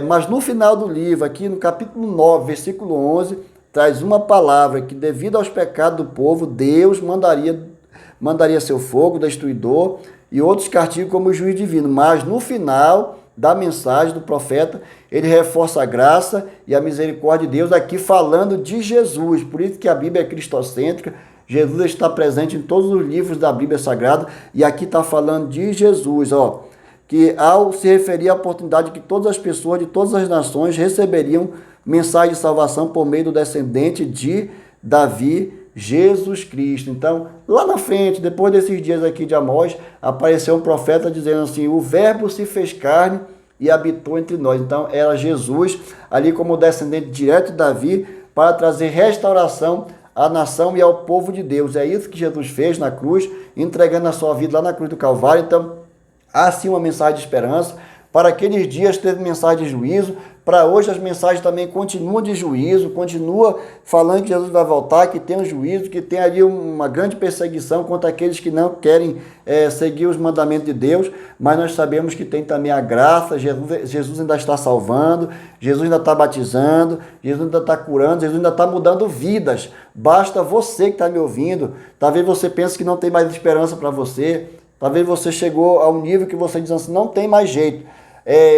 S1: Mas no final do livro, aqui no capítulo 9, versículo 11, traz uma palavra que, devido aos pecados do povo, Deus mandaria seu fogo destruidor e outros castigos como o juiz divino. Mas no final da mensagem do profeta, ele reforça a graça e a misericórdia de Deus, aqui falando de Jesus. Por isso que a Bíblia é cristocêntrica. Jesus está presente em todos os livros da Bíblia Sagrada, e aqui está falando de Jesus, que ao se referir à oportunidade que todas as pessoas de todas as nações receberiam mensagem de salvação por meio do descendente de Davi, Jesus Cristo. Então, lá na frente, depois desses dias aqui de Amós, apareceu um profeta dizendo assim: o verbo se fez carne e habitou entre nós. Então, era Jesus, ali como descendente direto de Davi, para trazer restauração à nação e ao povo de Deus. É isso que Jesus fez na cruz, entregando a sua vida lá na cruz do Calvário. Então, há sim uma mensagem de esperança. Para aqueles dias teve mensagem de juízo, para hoje as mensagens também continuam de juízo, continua falando que Jesus vai voltar, que tem um juízo, que tem ali uma grande perseguição contra aqueles que não querem seguir os mandamentos de Deus, mas nós sabemos que tem também a graça, Jesus ainda está salvando, Jesus ainda está batizando, Jesus ainda está curando, Jesus ainda está mudando vidas. Basta você que está me ouvindo, talvez você pense que não tem mais esperança para você, talvez você chegou a um nível que você diz assim: não tem mais jeito,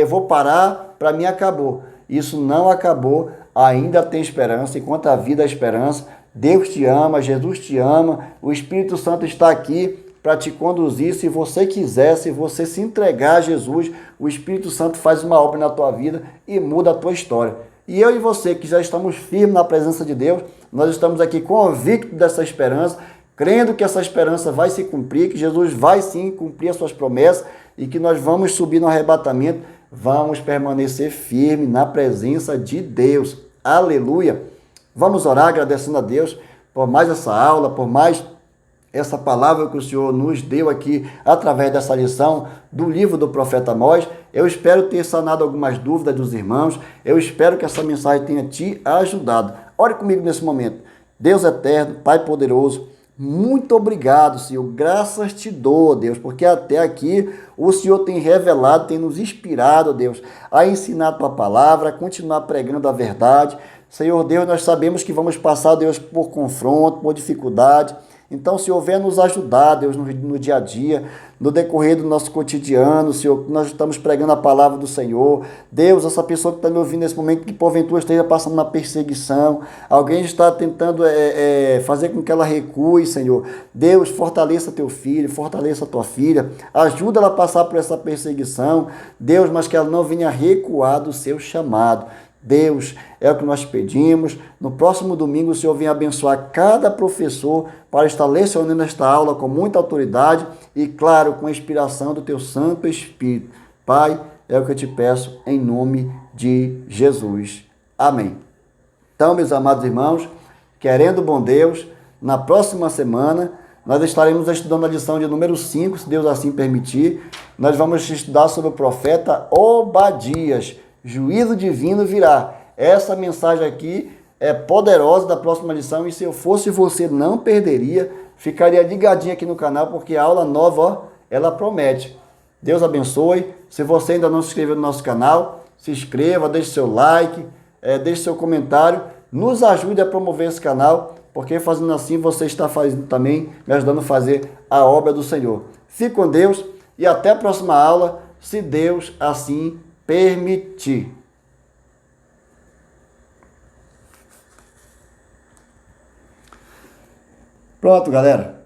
S1: eu vou parar, para mim acabou. Isso não acabou, ainda tem esperança. Enquanto a vida é esperança, Deus te ama, Jesus te ama, o Espírito Santo está aqui para te conduzir. Se você quiser, se você se entregar a Jesus, o Espírito Santo faz uma obra na tua vida e muda a tua história. E eu e você que já estamos firmes na presença de Deus, nós estamos aqui convictos dessa esperança, crendo que essa esperança vai se cumprir, que Jesus vai sim cumprir as suas promessas e que nós vamos subir no arrebatamento, vamos permanecer firmes na presença de Deus. Aleluia! Vamos orar agradecendo a Deus por mais essa aula, por mais essa palavra que o Senhor nos deu aqui através dessa lição do livro do profeta Amós. Eu espero ter sanado algumas dúvidas dos irmãos, eu espero que essa mensagem tenha te ajudado. Ore comigo nesse momento. Deus eterno, Pai poderoso, muito obrigado, Senhor. Graças te dou, Deus, porque até aqui o Senhor tem revelado, tem nos inspirado, Deus, a ensinar a tua palavra, a continuar pregando a verdade. Senhor Deus, nós sabemos que vamos passar, Deus, por confronto, por dificuldade. Então, Senhor, venha nos ajudar, Deus, no dia a dia, no decorrer do nosso cotidiano, Senhor, nós estamos pregando a palavra do Senhor. Deus, essa pessoa que está me ouvindo nesse momento, que porventura esteja passando uma perseguição, alguém está tentando fazer com que ela recue, Senhor. Deus, fortaleça teu filho, fortaleça tua filha, ajuda ela a passar por essa perseguição, Deus, mas que ela não venha recuar do seu chamado. Deus, é o que nós pedimos. No próximo domingo o Senhor venha abençoar cada professor para estar lecionando esta aula com muita autoridade e, claro, com a inspiração do teu Santo Espírito. Pai, é o que eu te peço em nome de Jesus. Amém. Então, meus amados irmãos, querendo bom Deus, na próxima semana nós estaremos estudando a lição de número 5, se Deus assim permitir. Nós vamos estudar sobre o profeta Obadias. Juízo divino virá. Essa mensagem aqui é poderosa da próxima lição e se eu fosse você não perderia, ficaria ligadinho aqui no canal porque a aula nova, ó, ela promete. Deus abençoe. Se você ainda não se inscreveu no nosso canal, se inscreva, deixe seu like, deixe seu comentário, nos ajude a promover esse canal, porque fazendo assim você está fazendo também, me ajudando a fazer a obra do Senhor. Fique com Deus e até a próxima aula, se Deus assim permitir. Pronto, galera.